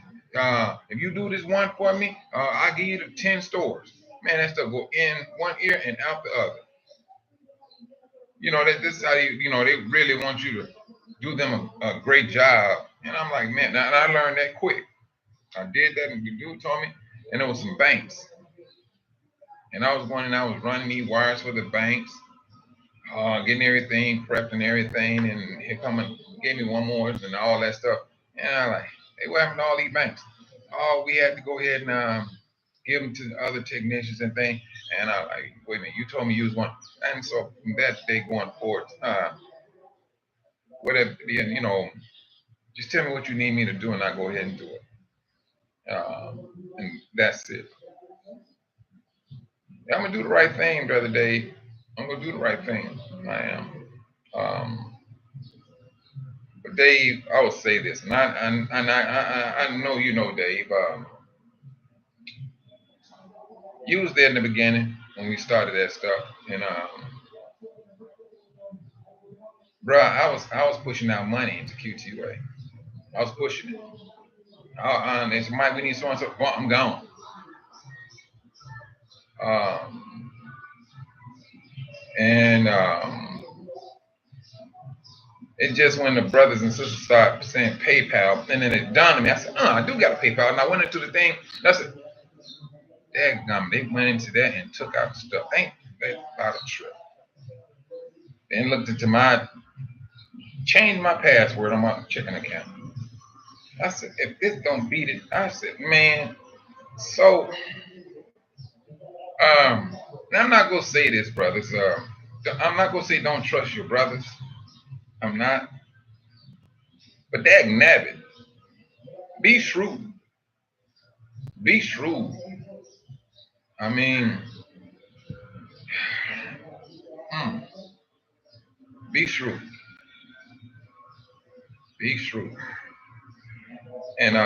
If you do this one for me, I'll give you the 10 stores. Man, that stuff go in one ear and out the other. This is how they really want you to do them a great job. And I'm like, man, and I learned that quick. I did that, and the dude told me, and there was some banks. And I was going and I was running these wires for the banks, getting everything prepped and everything, and here coming gave me one more and all that stuff. And I like, hey, what happened to all these banks? Oh, we had to go ahead and give them to the other technicians and things. And I like, wait a minute, you told me you was one. And so from that day going forward, whatever, just tell me what you need me to do, and I go ahead and do it. And that's it. I'm gonna do the right thing, brother Dave. I'm gonna do the right thing. I am. Um, but Dave, I will say this, and I know you know, Dave. You was there in the beginning when we started that stuff, and bro, I was pushing out money into QTUA. I was pushing it. They said, Mike, we need so and so. Well, I'm gone. Um, and It just when the brothers and sisters start saying PayPal, and then it dawned on me. I said, I do got a PayPal. And I went into the thing. And I said, daggum, they went into that and took out the stuff. Ain't that about a trip? Then looked into changed my password on my checking account. I said, if this don't beat it, I said, man. So, I'm not gonna say this, brothers. I'm not gonna say don't trust your brothers. I'm not. But dag nabbit, be shrewd. Be shrewd. I mean, mm, be shrewd. Be shrewd. And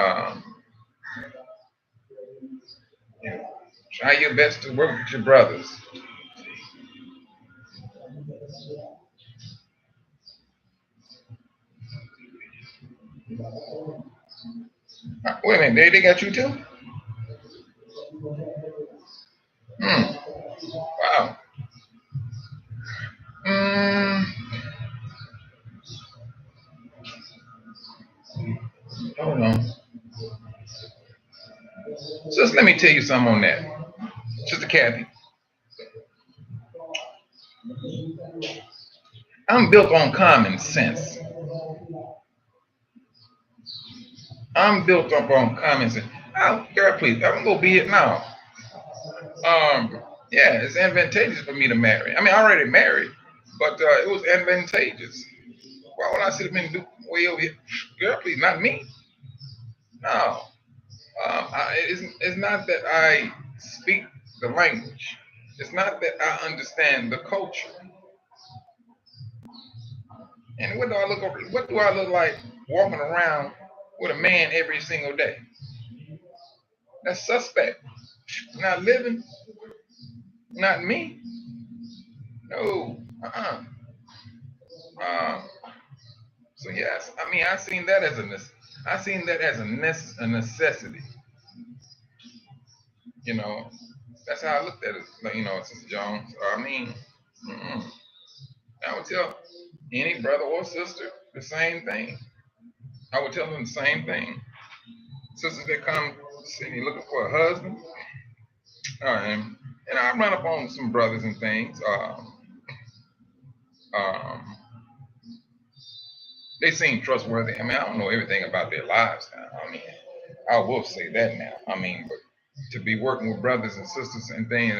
try your best to work with your brothers. Wait a minute, they got you too? Hmm. Wow. Mm, let me tell you something on that. Sister Kathy, I'm built on common sense. I'm built up on common sense. Oh, girl, please, I'm gonna be it now. Yeah, it's advantageous for me to marry. I mean, I already married, but it was advantageous. Why would I sit up and do way over here? Girl, please, not me. No. It's not that I speak the language. It's not that I understand the culture. And what do I look like walking around with a man every single day? That's suspect. Not living, not me. No. Um, so yes, I mean I seen that as a necessity. You know, that's how I looked at it. Like, Sister Jones. I mean, mm-mm. I would tell any brother or sister the same thing. I would tell them the same thing. Sisters that come city looking for a husband, and I run up on some brothers and things. Um, they seem trustworthy. I mean, I don't know everything about their lives now. I mean, I will say that now. I mean, but to be working with brothers and sisters and things,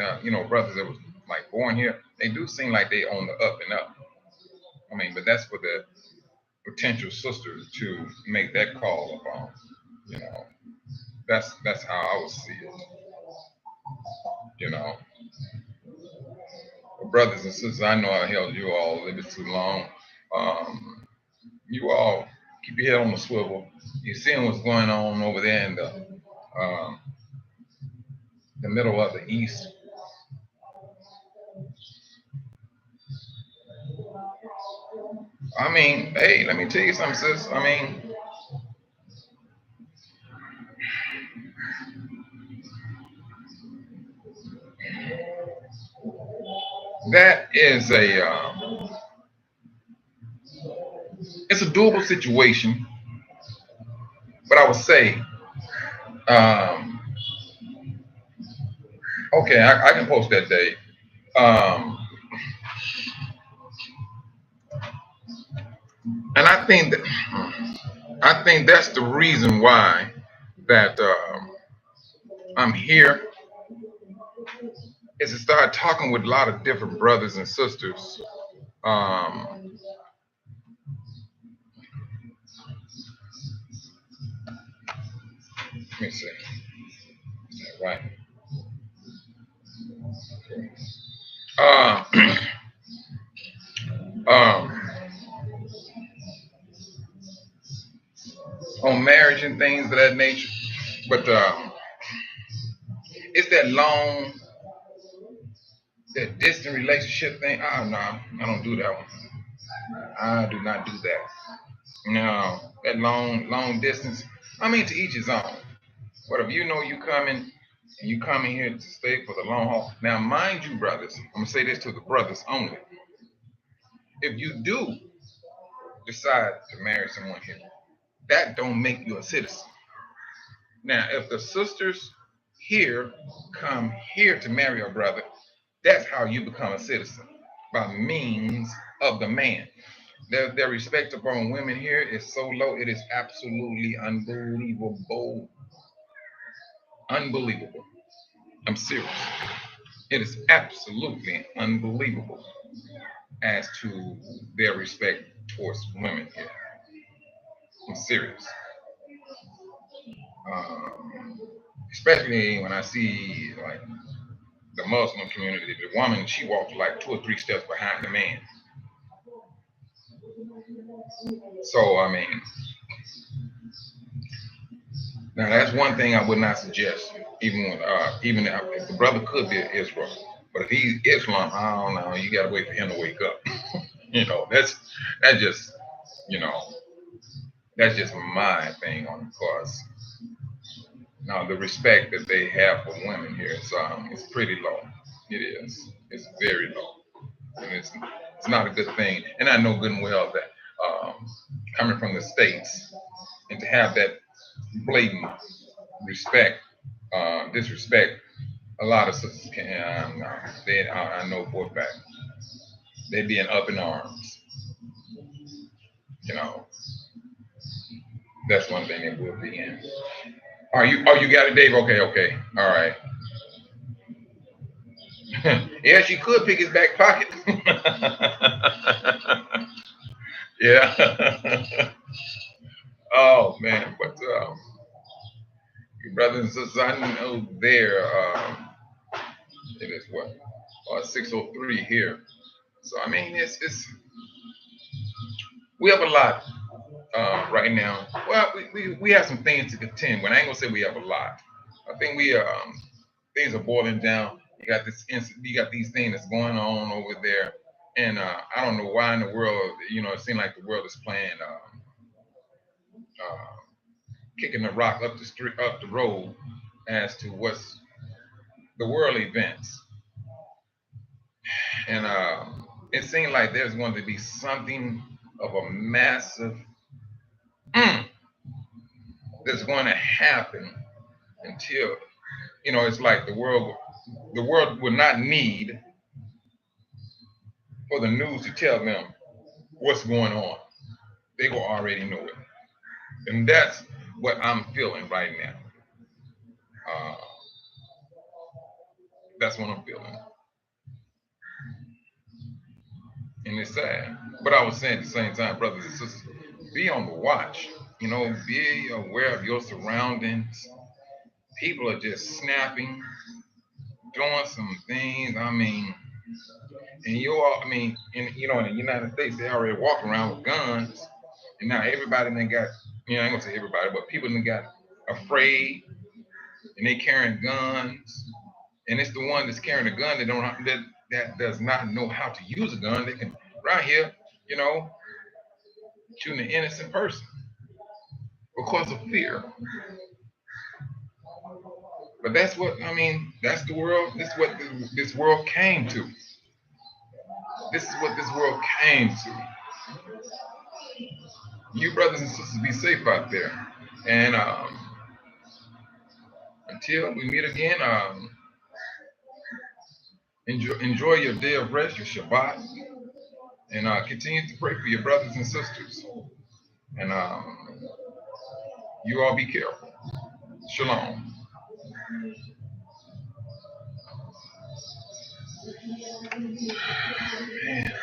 brothers that was like born here, they do seem like they on the up and up. I mean, but that's for the potential sister to make that call upon. You know, that's how I would see it. You know, but brothers and sisters, I know I held you all a little bit too long. Um, you all keep your head on the swivel. You're seeing what's going on over there in um, the middle of the East. I mean, hey, let me tell you something, sis. I mean, that is it's a doable situation, but I would say, um, okay, I can post that day. Um, and I think that's the reason why that I'm here is to start talking with a lot of different brothers and sisters. Let me see. Is that right? Uh, um, on marriage and things of that nature. But it's that distant relationship thing. Oh no, I don't do that one. I do not do that. No, that long distance. I mean, to each his own. But if you know you coming and you coming here to stay for the long haul. Now, mind you, brothers, I'm gonna say this to the brothers only. If you do decide to marry someone here, that don't make you a citizen. Now, if the sisters here come here to marry a brother, that's how you become a citizen by means of the man. Their respect upon women here is so low, it is absolutely unbelievable. Unbelievable. I'm serious. It is absolutely unbelievable as to their respect towards women here. I'm serious. Um, Especially when I see like the Muslim community, the woman she walks like 2 or 3 steps behind the man. So I mean, now that's one thing I would not suggest. Even if the brother could be an Israel, but if he's Islam, I don't know. You got to wait for him to wake up. That's just you know that's just my thing on the course. Now the respect that they have for women here is pretty low. It is. It's very low, and it's not a good thing. And I know good and well that coming from the states and to have that blatant respect disrespect, a lot of sisters can. I know for a fact they being up in arms. You know, that's one thing they will be in. Are you? Oh, you got it, Dave. Okay, okay, all right. Yeah, she could pick his back pocket. Yeah. Oh man, but your brothers and sisters, I know there. It is what 6:03 here. So I mean, it's we have a lot right now. Well, we have some things to contend with. I ain't gonna say we have a lot. I think we things are boiling down. You got these things that's going on over there, and I don't know why in the world. It seems like the world is playing, uh, kicking the rock up the street, up the road, as to what's the world events, and it seems like there's going to be something of a massive mm, that's going to happen until it's like the world will not need for the news to tell them what's going on. They will already know it, and that's what I'm feeling right now. uh, that's what I'm feeling, and it's sad. But I was saying at the same time, brothers and sisters, be on the watch. Be aware of your surroundings. People are just snapping, doing some things. I mean, and in the United States, they already walk around with guns, and now everybody then got, I ain't gonna say everybody, but people then got afraid, and they carrying guns, and it's the one that's carrying a gun that does not know how to use a gun. They can right here, you know, shooting an innocent person because of fear. But that's what I mean. That's the world. This is what this world came to. This is what this world came to. You brothers and sisters, be safe out there. And until we meet again, enjoy your day of rest, your Shabbat, and continue to pray for your brothers and sisters. And you all be careful. Shalom. Man.